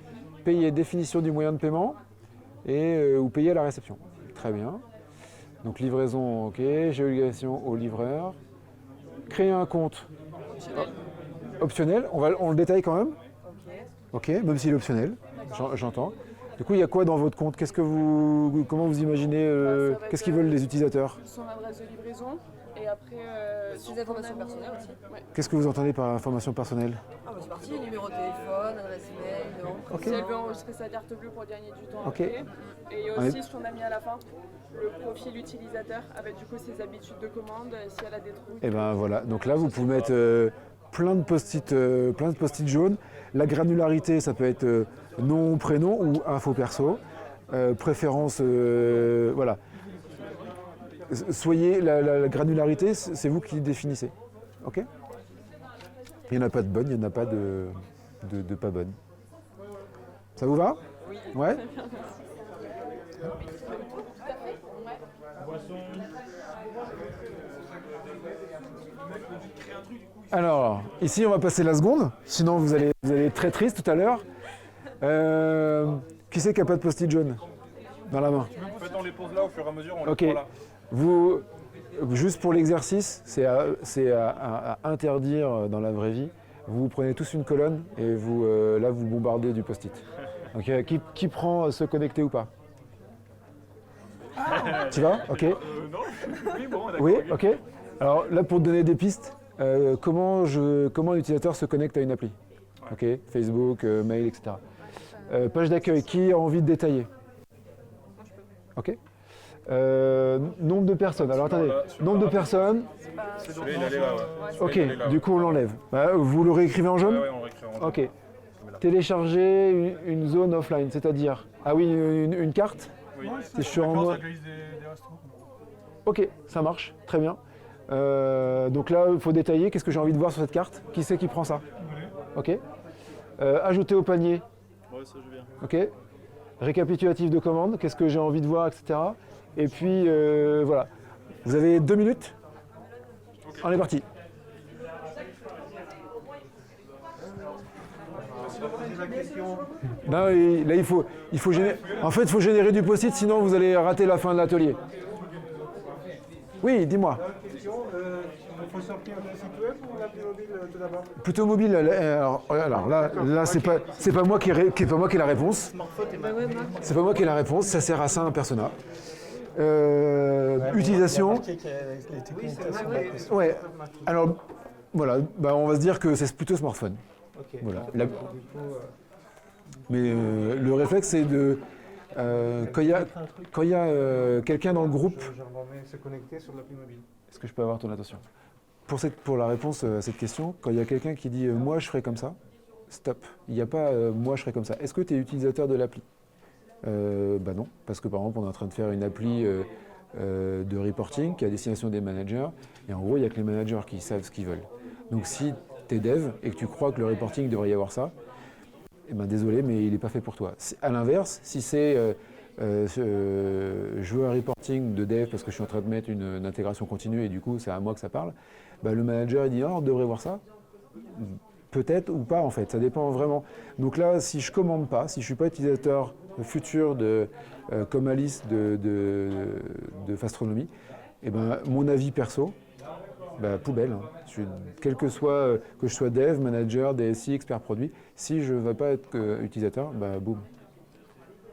Payer, définition du moyen de paiement et ou payer à la réception. Très bien. Donc livraison, ok. Géolocalisation au livreur. Créer un compte. Optionnel. On le détaille quand même. Ok, même s'il est optionnel. J'entends. Du coup, il y a quoi dans votre compte? Comment vous imaginez qu'est-ce qu'ils veulent les utilisateurs? Son adresse de livraison et après Ses informations personnelles aussi. Ouais. Qu'est-ce que vous entendez par information personnelle? Ah bah c'est parti, numéro de téléphone, adresse email, nom. Ok. Si elle veut enregistrer sa carte bleue pour gagner du temps Ok. après. Et On est- aussi ce qu'on a mis à la fin, le profil utilisateur avec du coup ses habitudes de commande, si elle a des trucs. Et ben voilà. Donc là, vous pouvez mettre plein de post-it jaunes. La granularité, ça peut être nom, prénom ou info perso. Préférence, voilà. Soyez la granularité, c'est vous qui définissez. Ok? Il n'y en a pas de bonne, il n'y en a pas de pas bonne. Ça vous va? Oui. Ouais? Alors, ici, on va passer la seconde. Sinon, vous allez être très triste tout à l'heure. Qui c'est qui n'a pas de post-it jaune dans la main? En fait, on les pose là au fur et à mesure, on Ok. les prend là. Vous, juste pour l'exercice, c'est à interdire dans la vraie vie. Vous prenez tous une colonne et là, vous bombardez du post-it. Ok. Qui prend se connecter ou pas? Tu vas? Ok. Non. Oui, bon, d'accord. Oui, ok. Alors là, pour te donner des pistes, comment l'utilisateur se connecte à une appli? Ok. Facebook, mail, etc. Page d'accueil, qui a envie de détailler? Ok. Nombre de personnes. Alors attendez, nombre de personnes. Celui-là, il allait là, ouais. Ok, Celui-là, il est là, du coup on l'enlève. Vous le réécrivez en jaune? Ouais, on le réécrit en jaune. Ok. Télécharger une zone offline, c'est-à-dire? Ah oui, une carte? Oui. Si je suis en D'accord, mode... ça glisse des restaurants. Ok, ça marche, très bien. Donc là, il faut détailler. Qu'est-ce que j'ai envie de voir sur cette carte? Qui c'est qui prend ça? Ok. Ajouter au panier. Ouais, ça je viens. Ok. Récapitulatif de commande. Qu'est-ce que j'ai envie de voir, etc. Et puis voilà. Vous avez 2 minutes. On est parti. Non, là il faut générer. En fait, il faut générer du post-it, sinon vous allez rater la fin de l'atelier. Oui, dis-moi. Question, il faut sortir le site web ou l'appli mobile tout d'abord? Plutôt mobile. Alors là, c'est pas moi qui ai la réponse. C'est pas moi qui ai la réponse. Ça sert à ça un persona. Utilisation. Ouais. Alors voilà. On va se dire que c'est plutôt smartphone. Ok. Voilà. Du Mais le réflexe, c'est de quand il y a quelqu'un dans le groupe. J'aimerais se connecter sur l'appli mobile. Est-ce que je peux avoir ton attention? Pour la réponse à cette question, quand il y a quelqu'un qui dit moi je ferai comme ça, stop. Il n'y a pas moi je ferai comme ça. Est-ce que tu es utilisateur de l'appli? Non, parce que par exemple on est en train de faire une appli de reporting qui est à destination des managers, et en gros il n'y a que les managers qui savent ce qu'ils veulent. Donc si tu es dev et que tu crois que le reporting devrait y avoir ça, désolé, mais il n'est pas fait pour toi. À l'inverse, si c'est je veux un reporting de dev parce que je suis en train de mettre une intégration continue et du coup c'est à moi que ça parle, bah, le manager il dit on devrait voir ça. Peut-être ou pas en fait, ça dépend vraiment. Donc là, si je commande pas, si je suis pas utilisateur futur comme Alice de Fastronomy, et ben mon avis perso, bah, poubelle. Hein. Quel que soit que je sois dev, manager, DSI, expert produit, si je ne veux pas être utilisateur, bah boum.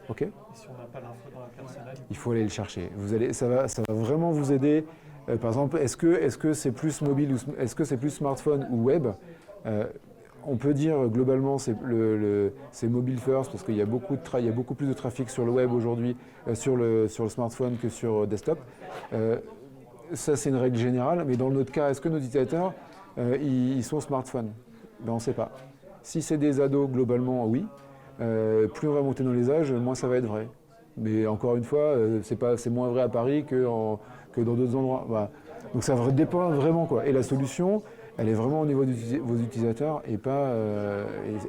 Ok. Et si on n'a pas l'info dans la personnelle, il faut aller le chercher. Ça va vraiment vous aider. Par exemple, est-ce que c'est plus mobile ou est-ce que c'est plus smartphone ou web? On peut dire globalement c'est mobile first parce qu'il y a beaucoup plus de trafic sur le web aujourd'hui, sur le smartphone que sur desktop. Ça c'est une règle générale, mais dans notre cas, est-ce que nos utilisateurs ils sont smartphone? Ben, on ne sait pas. Si c'est des ados, globalement oui. Plus on va monter dans les âges, moins ça va être vrai. Mais encore une fois, c'est moins vrai à Paris que dans d'autres endroits. Voilà. Donc ça dépend vraiment quoi. Et la solution, elle est vraiment au niveau de vos utilisateurs et pas,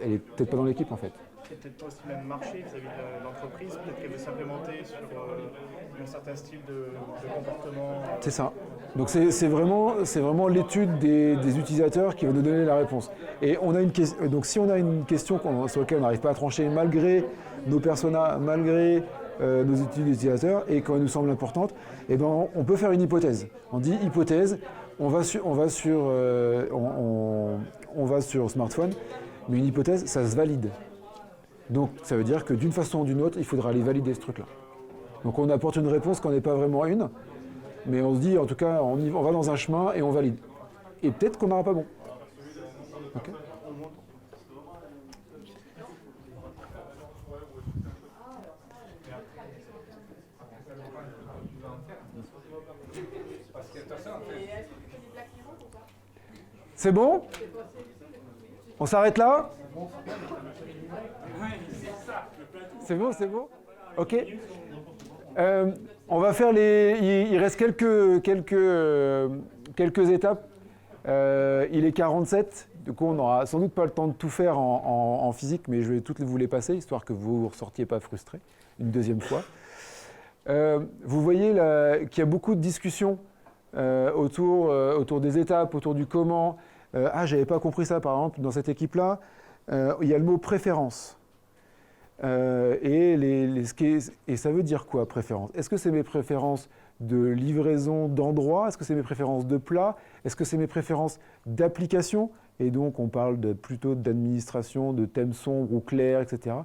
elle est peut-être pas dans l'équipe en fait. C'est peut-être pas aussi le même marché vis-à-vis de l'entreprise, peut-être qu'elle veut s'implémenter sur un certain style de comportement. C'est ça. Donc c'est vraiment l'étude des utilisateurs qui va nous donner la réponse. Et on a donc si on a une question sur laquelle on n'arrive pas à trancher malgré nos personas, malgré nos études d'utilisateurs et quand elle nous semble importante, eh ben on peut faire une hypothèse. On dit hypothèse, on va sur smartphone, mais une hypothèse, ça se valide. Donc ça veut dire que d'une façon ou d'une autre, il faudra aller valider ce truc-là. Donc on apporte une réponse qu'on n'est pas vraiment une, mais on se dit en tout cas, on va dans un chemin et on valide. Et peut-être qu'on n'aura pas bon. Okay. C'est bon? On s'arrête là? C'est bon, c'est bon? Ok. On va faire il reste quelques étapes. Il est 47, du coup on n'aura sans doute pas le temps de tout faire en physique, mais je vais toutes vous les passer, histoire que vous ne ressortiez pas frustrés une deuxième fois. Vous voyez qu'il y a beaucoup de discussions autour des étapes, autour du comment. J'avais pas compris ça par exemple dans cette équipe-là. Il y a le mot préférence. Et ça veut dire quoi préférence? Est-ce que c'est mes préférences de livraison d'endroits? Est-ce que c'est mes préférences de plats? Est-ce que c'est mes préférences d'application? Et donc on parle plutôt d'administration, de thèmes sombres ou clairs, etc.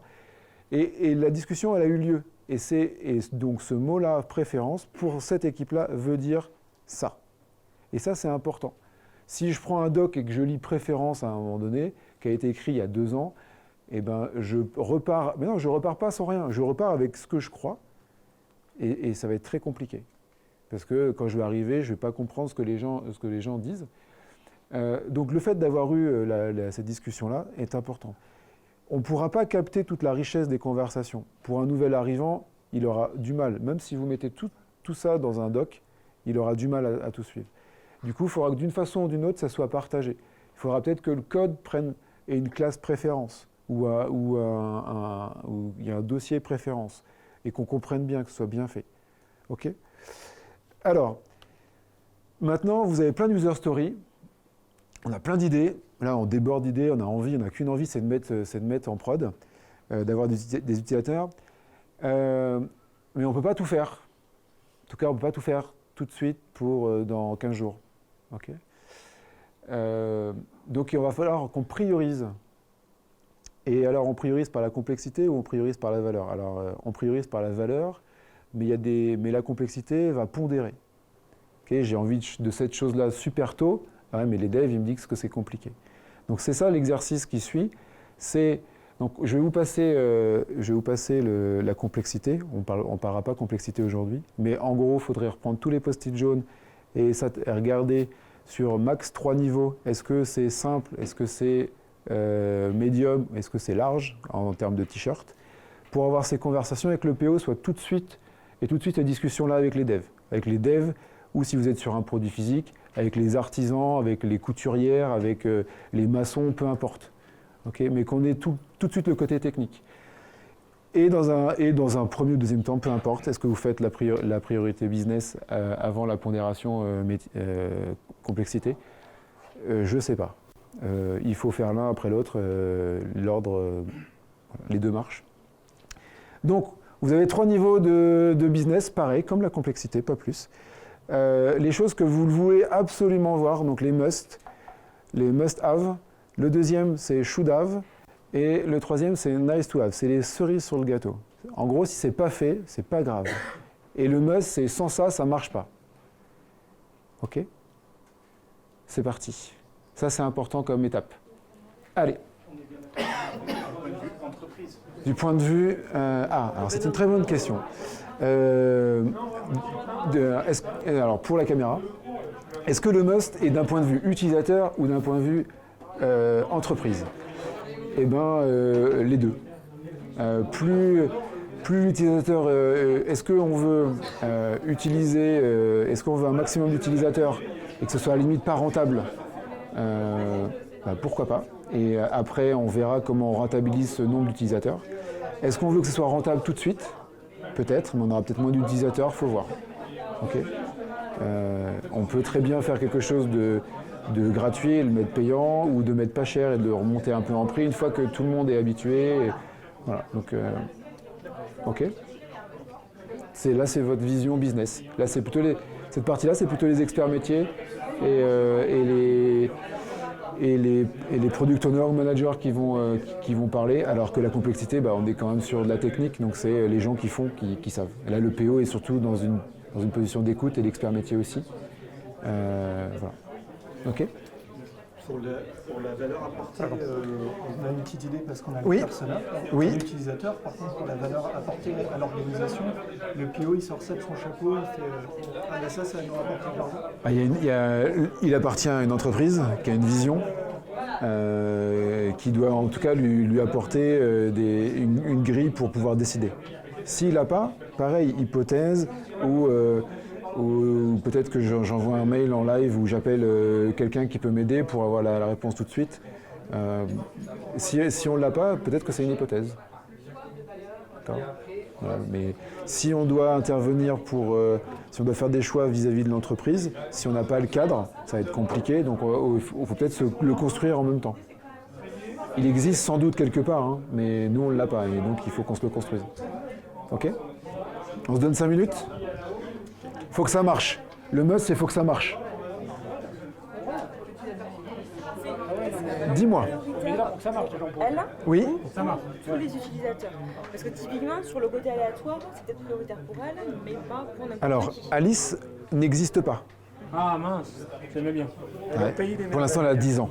Et la discussion elle a eu lieu. Et donc ce mot-là, préférence, pour cette équipe-là, veut dire ça. Et ça c'est important. Si je prends un doc et que je lis préférence à un moment donné, qui a été écrit il y a 2 ans, eh ben, je repars. Mais non, je repars pas sans rien. Je repars avec ce que je crois, et ça va être très compliqué, parce que quand je vais arriver, je vais pas comprendre ce que les gens disent. Donc le fait d'avoir eu cette discussion-là est important. On ne pourra pas capter toute la richesse des conversations. Pour un nouvel arrivant, il aura du mal. Même si vous mettez tout ça dans un doc, il aura du mal à tout suivre. Du coup, il faudra que d'une façon ou d'une autre, ça soit partagé. Il faudra peut-être que le code prenne une classe préférence, ou il y a un dossier préférence, et qu'on comprenne bien, que ce soit bien fait. OK? Alors, maintenant, vous avez plein de user stories. On a plein d'idées. Là, on déborde d'idées, on n'a qu'une envie, c'est de mettre en prod, d'avoir des utilisateurs. Mais on ne peut pas tout faire. En tout cas, on ne peut pas tout faire tout de suite dans 15 jours. Okay. Donc il va falloir qu'on priorise. Et alors on priorise par la complexité ou on priorise par la valeur? Alors on priorise par la valeur, mais la complexité va pondérer. Okay, j'ai envie de cette chose-là super tôt, mais les devs ils me disent que c'est compliqué. Donc c'est ça l'exercice qui suit. Donc je vais vous passer la complexité. On ne parlera pas complexité aujourd'hui, mais en gros il faudrait reprendre tous les post-it jaunes et regarder sur max 3 niveaux. Est-ce que c'est simple? Est-ce que c'est médium? Est-ce que c'est large en termes de t-shirt? Pour avoir ces conversations avec le PO, soit tout de suite la discussion là avec les devs. Avec les devs, ou si vous êtes sur un produit physique, avec les artisans, avec les couturières, avec les maçons, peu importe. Okay, mais qu'on ait tout de suite le côté technique. Et dans un premier ou deuxième temps, peu importe, est-ce que vous faites la priorité business avant la pondération complexité? Je ne sais pas. Il faut faire l'un après l'autre, l'ordre, les deux marches. Donc, vous avez 3 niveaux de business, pareil, comme la complexité, pas plus. Les choses que vous voulez absolument voir, donc les must-have. Le deuxième, c'est should-have. Et le troisième, c'est nice to have. C'est les cerises sur le gâteau. En gros, si c'est pas fait, c'est pas grave. Et le must, c'est sans ça, ça marche pas. Ok? C'est parti. Ça, c'est important comme étape. Allez. Du point de vue... alors c'est une très bonne question. Alors, pour la caméra, est-ce que le must est d'un point de vue utilisateur ou d'un point de vue entreprise? Eh bien, les deux. Plus l'utilisateur... est-ce qu'on veut utiliser... est-ce qu'on veut un maximum d'utilisateurs et que ce soit à la limite pas rentable? Pourquoi pas? Et après, on verra comment on rentabilise ce nombre d'utilisateurs. Est-ce qu'on veut que ce soit rentable tout de suite? Peut-être, mais on aura peut-être moins d'utilisateurs, il faut voir. Okay. On peut très bien faire quelque chose de gratuit et le mettre payant, ou de mettre pas cher et de remonter un peu en prix une fois que tout le monde est habitué. Voilà, donc, ok. Là, c'est votre vision business. Là, c'est plutôt cette partie-là, c'est plutôt les experts métiers et les product owners ou managers qui vont parler, alors que la complexité, on est quand même sur de la technique, donc c'est les gens qui font, qui savent. Et là, le PO est surtout dans une position d'écoute et l'expert métier aussi. Voilà. Ok. Pour la valeur apportée, on a une petite idée parce qu'on a le persona, l'utilisateur. Par contre, pour la valeur apportée à l'organisation, le PO il sort ça de son chapeau, il fait ça va nous rapporter de l'argent. Il appartient à une entreprise qui a une vision, qui doit en tout cas lui apporter une grille pour pouvoir décider. S'il n'a pas, pareil, hypothèse ou peut-être que j'envoie un mail en live où j'appelle quelqu'un qui peut m'aider pour avoir la réponse tout de suite. Si on ne l'a pas, peut-être que c'est une hypothèse. Voilà, mais si on doit intervenir si on doit faire des choix vis-à-vis de l'entreprise, si on n'a pas le cadre, ça va être compliqué, donc il faut peut-être le construire en même temps. Il existe sans doute quelque part, hein, mais nous on ne l'a pas, et donc il faut qu'on se le construise. Ok? On se donne 5 minutes? Faut que ça marche. Le must, c'est faut que ça marche. Dis-moi. Ça marche, elle, oui. Ça marche. Pour les utilisateurs. Parce que typiquement, sur le côté aléatoire, c'est peut-être prioritaire pour elle, mais pas pour n'importe qui. Alors, Alice n'existe pas. Ah mince, j'aimais bien. Ouais. Pour l'instant, elle a 10 ans.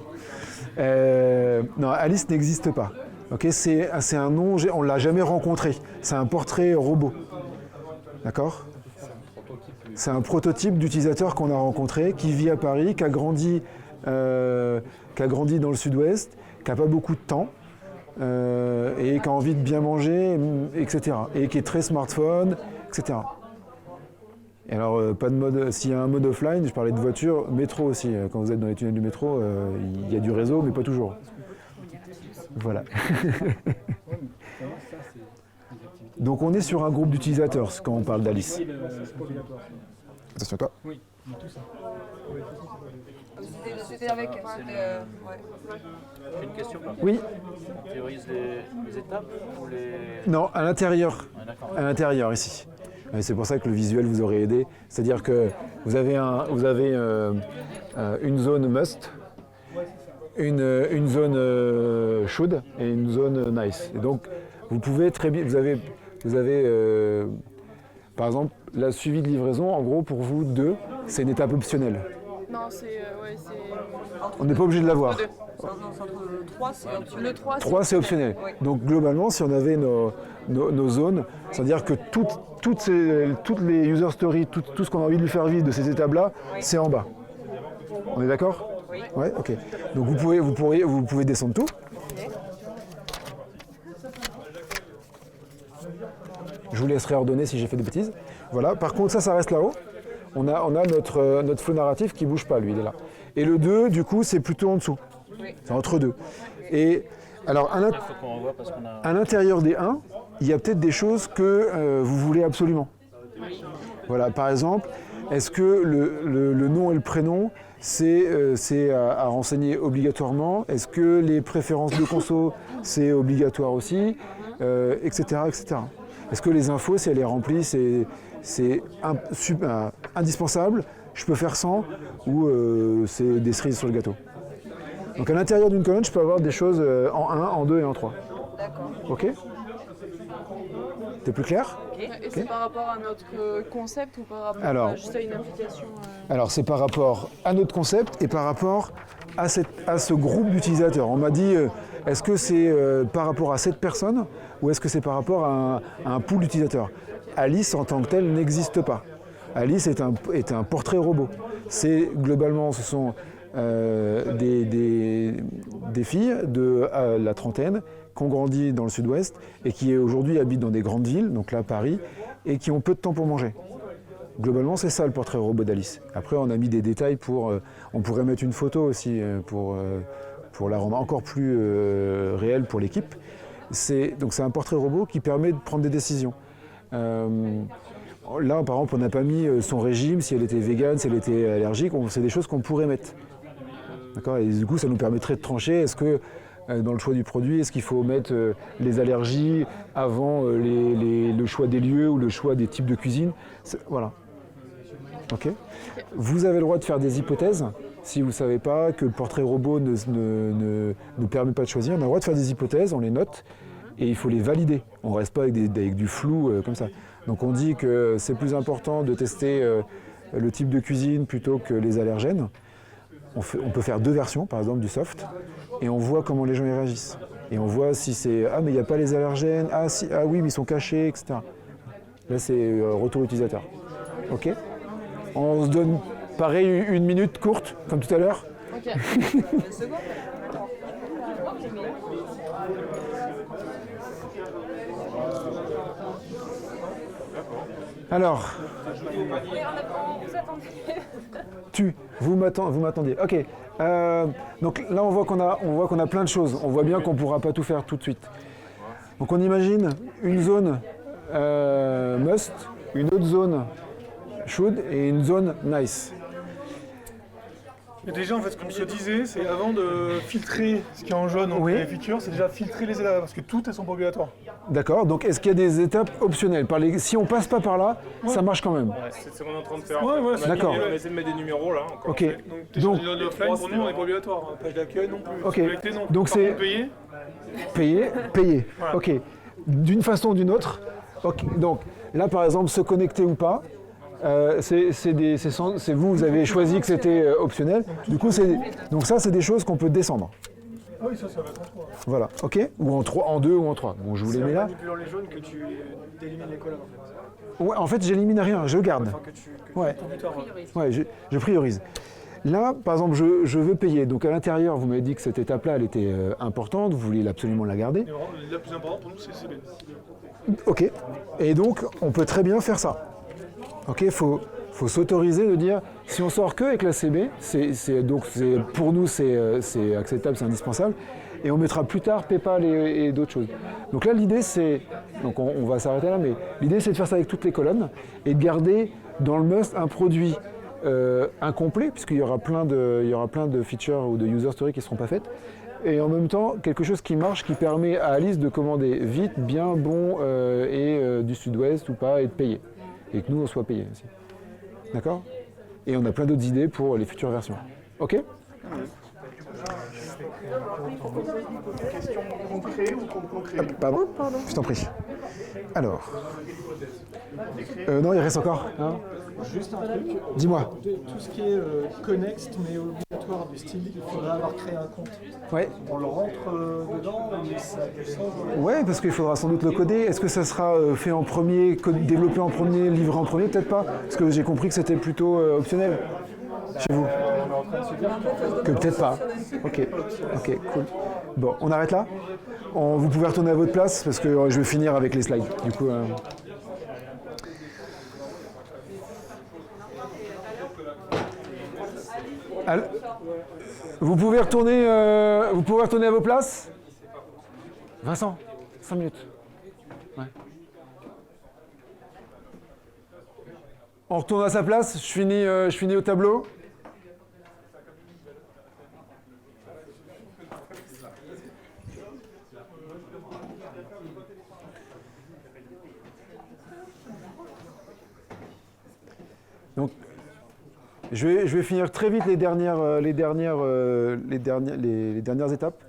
Non, Alice n'existe pas. Okay, c'est un nom, on ne l'a jamais rencontré. C'est un portrait robot. D'accord ? C'est un prototype d'utilisateur qu'on a rencontré, qui vit à Paris, qui a grandi dans le sud-ouest, qui n'a pas beaucoup de temps, et qui a envie de bien manger, etc. Et qui est très smartphone, etc. Et alors, pas de mode. S'il y a un mode offline, je parlais de voiture, métro aussi. Quand vous êtes dans les tunnels du métro, il y a du réseau, mais pas toujours. Voilà. Donc on est sur un groupe d'utilisateurs quand on parle d'Alice. Attention à toi. Oui, tout ça. C'était avec. J'ai une question. Oui. On priorise les étapes ou les... Non, à l'intérieur. À l'intérieur ici. Et c'est pour ça que le visuel vous aurait aidé. C'est-à-dire que vous avez une zone must, une zone should et une zone nice. Et donc vous pouvez très bien. Vous avez par exemple la suivi de livraison. En gros, pour vous deux, c'est une étape optionnelle. Non, c'est on n'est pas obligé de l'avoir. Le 3, c'est optionnel. Le 3, 3, c'est optionnel. Oui. Donc globalement, si on avait nos zones, c'est-à-dire que toutes les user stories, tout ce qu'on a envie de lui faire vivre de ces étapes-là, c'est en bas. On est d'accord ? Oui. Ouais, ok. Donc vous pouvez descendre tout. Je vous laisserai ordonner si j'ai fait des bêtises. Voilà. Par contre, ça reste là-haut. On a notre flow narratif qui ne bouge pas, lui, il est là. Et le 2, du coup, c'est plutôt en dessous. Oui. C'est entre deux. Et Alors, Il faut qu'on revoie parce qu'on a... à l'intérieur des 1, il y a peut-être des choses que vous voulez absolument. Voilà, par exemple, est-ce que le nom et le prénom, c'est à renseigner obligatoirement? Est-ce que les préférences de conso, c'est obligatoire aussi, etc., etc. Est-ce que les infos, si elle est remplie, c'est indispensable, je peux faire sans, ou c'est des cerises sur le gâteau? Donc à l'intérieur d'une colonne, je peux avoir des choses en 1, en 2 et en 3. D'accord. Ok? T'es plus clair? Et c'est par rapport à notre concept ou par rapport Alors, juste à une application Alors c'est par rapport à notre concept et par rapport à ce groupe d'utilisateurs. On m'a dit, est-ce que c'est par rapport à cette personne ou est-ce que c'est par rapport à un pool d'utilisateurs? Alice en tant que telle n'existe pas. Alice est un portrait robot. Globalement, ce sont des filles de la trentaine qui ont grandi dans le sud-ouest et qui aujourd'hui habitent dans des grandes villes, donc là Paris, et qui ont peu de temps pour manger. Globalement, c'est ça le portrait robot d'Alice. Après, on a mis des détails on pourrait mettre une photo aussi pour la rendre encore plus réelle pour l'équipe. Donc c'est un portrait robot qui permet de prendre des décisions. Là, par exemple, on n'a pas mis son régime, si elle était végane, si elle était allergique, c'est des choses qu'on pourrait mettre. D'accord? Et du coup, ça nous permettrait de trancher. Est-ce que dans le choix du produit, est-ce qu'il faut mettre les allergies avant le choix des lieux ou le choix des types de cuisine? Voilà. Ok. Vous avez le droit de faire des hypothèses. Si vous ne savez pas que le portrait robot ne permet pas de choisir, on a le droit de faire des hypothèses, on les note et il faut les valider. On ne reste pas avec du flou comme ça. Donc on dit que c'est plus important de tester le type de cuisine plutôt que les allergènes. On peut faire 2 versions, par exemple, du soft, et on voit comment les gens y réagissent. Et on voit si c'est « Ah, mais il n'y a pas les allergènes, ah oui, mais ils sont cachés, etc. » Là, c'est retour utilisateur. OK? On se donne, pareil, 1 minute courte, comme tout à l'heure. Ok. C'est bon. Alors, vous m'attendiez. Ok. Donc là, on voit qu'on a plein de choses. On voit bien qu'on ne pourra pas tout faire tout de suite. Donc on imagine une zone must, une autre zone should et une zone nice. Mais déjà, en fait, ce qu'on se disait, c'est avant de filtrer ce qui est en jaune, donc les features, c'est déjà filtrer les étapes, parce que toutes elles sont pas obligatoires. D'accord, donc est-ce qu'il y a des étapes optionnelles? Si on passe pas par là, ça marche quand même. Ouais, c'est ce qu'on est en train de faire. Ouais, d'accord. On essaie de mettre des numéros là. Encore. Ok. Donc l'offline pour nous, on n'est pas obligatoire. Page d'accueil non plus. Ok. Collecter, non. Donc c'est payer. Voilà. Ok. D'une façon ou d'une autre. Okay. Donc là, par exemple, se connecter ou pas. C'est vous avez choisi que c'était optionnel. Du coup, donc ça, c'est des choses qu'on peut descendre. Ah oui, ça va être en 3. Voilà, ok? Ou en 3, en 2 ou en 3. Bon, je vous les mets là. C'est en manipulant les jaunes que tu élimines les colonnes, en fait. Ouais, en fait, j'élimine rien, je garde. Ouais, je priorise. Là, par exemple, je veux payer. Donc à l'intérieur, vous m'avez dit que cette étape-là, elle était importante. Vous vouliez absolument la garder. La plus importante pour nous, c'est CB. Ok. Et donc, on peut très bien faire ça. Ok, faut s'autoriser de dire, si on sort que avec la CB, pour nous c'est acceptable, c'est indispensable, et on mettra plus tard PayPal et d'autres choses. Donc là l'idée c'est, donc on va s'arrêter là, mais l'idée c'est de faire ça avec toutes les colonnes et de garder dans le must un produit incomplet, puisqu'il y aura plein de features ou de user stories qui ne seront pas faites, et en même temps quelque chose qui marche, qui permet à Alice de commander vite, bien, bon, et du sud-ouest ou pas, et de payer. Et que nous, on soit payés aussi. D'accord? Et on a plein d'autres idées pour les futures versions. OK? Question concrète ou concrète? Pardon? Je t'en prie. Alors. Non, il reste encore. Hein? Juste un truc. Dis-moi. Tout ce qui est connext mais obligatoire du style, il faudra avoir créé un compte. Ouais. On le rentre dedans, mais ça a du sens. Ouais, parce qu'il faudra sans doute le coder. Est-ce que ça sera fait en premier, développé en premier, livré en premier? Peut-être pas. Parce que j'ai compris que c'était plutôt optionnel chez vous. Que peut-être pas. Ok, cool. Bon, on arrête là. Vous pouvez retourner à votre place parce que je vais finir avec les slides. Du coup. Vous pouvez retourner à vos places? Vincent, 5 minutes. Ouais. On retourne à sa place, je finis au tableau. Donc, je vais finir très vite les dernières étapes.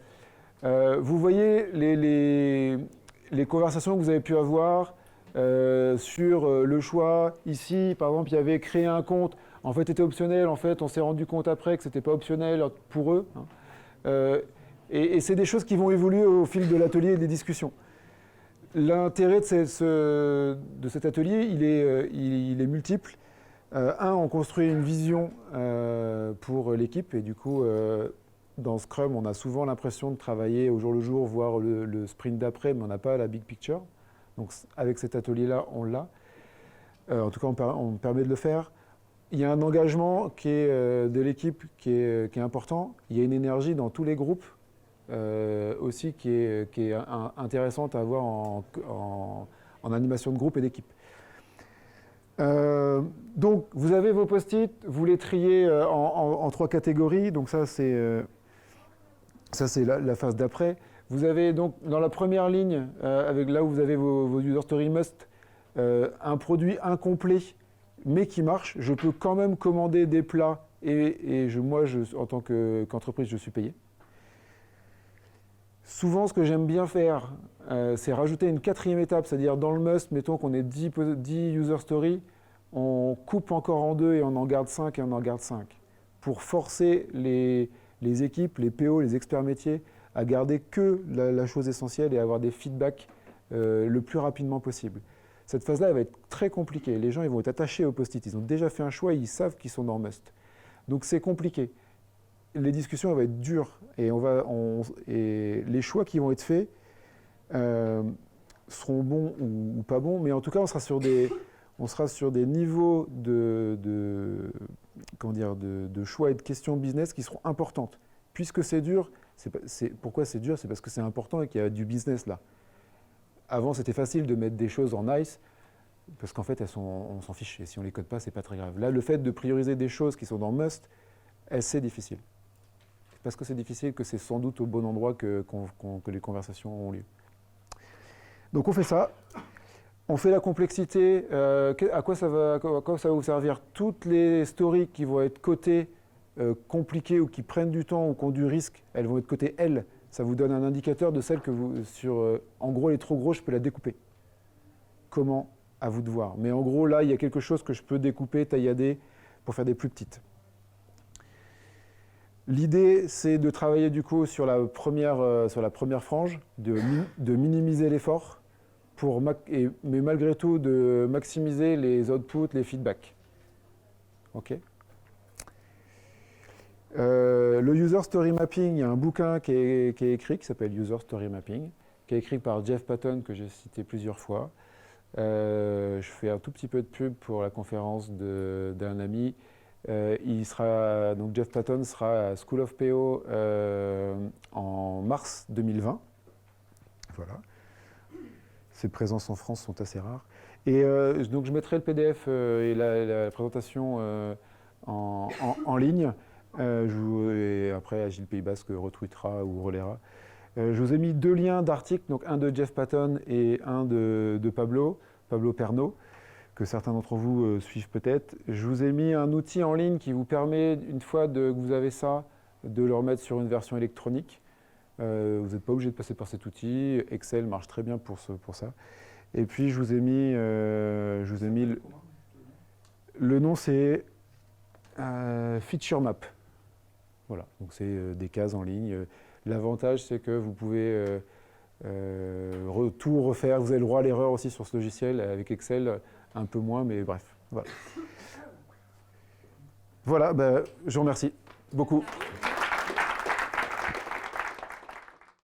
Vous voyez les conversations que vous avez pu avoir sur le choix. Ici, par exemple, il y avait créer un compte. En fait, c'était optionnel. En fait, on s'est rendu compte après que ce n'était pas optionnel pour eux. Et c'est des choses qui vont évoluer au fil de l'atelier et des discussions. L'intérêt de cet atelier, il est multiple. On construit une vision pour l'équipe et du coup, dans Scrum, on a souvent l'impression de travailler au jour le jour, voire le sprint d'après, mais on n'a pas la big picture. Donc avec cet atelier-là, on l'a. En tout cas, on permet de le faire. Il y a un engagement qui est, de l'équipe qui est important. Il y a une énergie dans tous les groupes aussi qui est intéressante à avoir en animation de groupe et d'équipe. Donc, vous avez vos post-it, vous les triez en 3 catégories. Donc ça, c'est la phase d'après. Vous avez donc dans la première ligne, avec là où vous avez vos user story must, un produit incomplet, mais qui marche. Je peux quand même commander des plats et moi, en tant qu'entreprise, je suis payé. Souvent, ce que j'aime bien faire, c'est rajouter une 4e étape, c'est-à-dire dans le must, mettons qu'on ait 10 user stories, on coupe encore en 2 et on en garde 5 et on en garde 5 pour forcer les équipes, les PO, les experts métiers à garder que la chose essentielle et avoir des feedbacks le plus rapidement possible. Cette phase-là, elle va être très compliquée. Les gens ils vont être attachés au post-it. Ils ont déjà fait un choix, ils savent qu'ils sont dans must. Donc c'est compliqué. Les discussions vont être dures et les choix qui vont être faits seront bons ou pas bons, mais en tout cas, on sera sur des niveaux de choix et de questions business qui seront importantes. Puisque c'est dur, pourquoi c'est dur? C'est parce que c'est important et qu'il y a du business là. Avant, c'était facile de mettre des choses en nice, parce qu'en fait, on s'en fiche. Et si on ne les code pas, ce n'est pas très grave. Là, le fait de prioriser des choses qui sont dans must, c'est difficile. Parce que c'est difficile, que c'est sans doute au bon endroit que les conversations ont lieu. Donc on fait ça. On fait la complexité. À quoi ça va vous servir? Toutes les stories qui vont être cotées compliquées ou qui prennent du temps ou qui ont du risque, elles vont être cotées L. Ça vous donne un indicateur de celle que vous... en gros, elle est trop grosse, je peux la découper. Comment? À vous de voir. Mais en gros, là, il y a quelque chose que je peux découper, taillader, pour faire des plus petites. L'idée, c'est de travailler du coup sur la première frange, de minimiser l'effort, mais malgré tout de maximiser les outputs, les feedbacks. OK. Le User Story Mapping, il y a un bouquin qui est écrit, qui s'appelle User Story Mapping, qui est écrit par Jeff Patton, que j'ai cité plusieurs fois. Je fais un tout petit peu de pub pour la conférence d'un ami. Donc Jeff Patton sera à School of PO en mars 2020. Voilà. Ses présences en France sont assez rares. Et donc je mettrai le PDF et la présentation en ligne. Et après, Agile Pays Basque retweetera ou relaiera. Je vous ai mis 2 liens d'articles, donc un de Jeff Patton et un de Pablo Pernaut, que certains d'entre vous suivent peut-être. Je vous ai mis un outil en ligne qui vous permet, une fois que vous avez ça, de le remettre sur une version électronique. Vous n'êtes pas obligé de passer par cet outil. Excel marche très bien pour ça. Et puis, je vous ai mis le nom, c'est Feature Map. Voilà, donc c'est des cases en ligne. L'avantage, c'est que vous pouvez tout refaire. Vous avez le droit à l'erreur aussi sur ce logiciel. Avec Excel, un peu moins, mais bref. Voilà, je vous remercie beaucoup.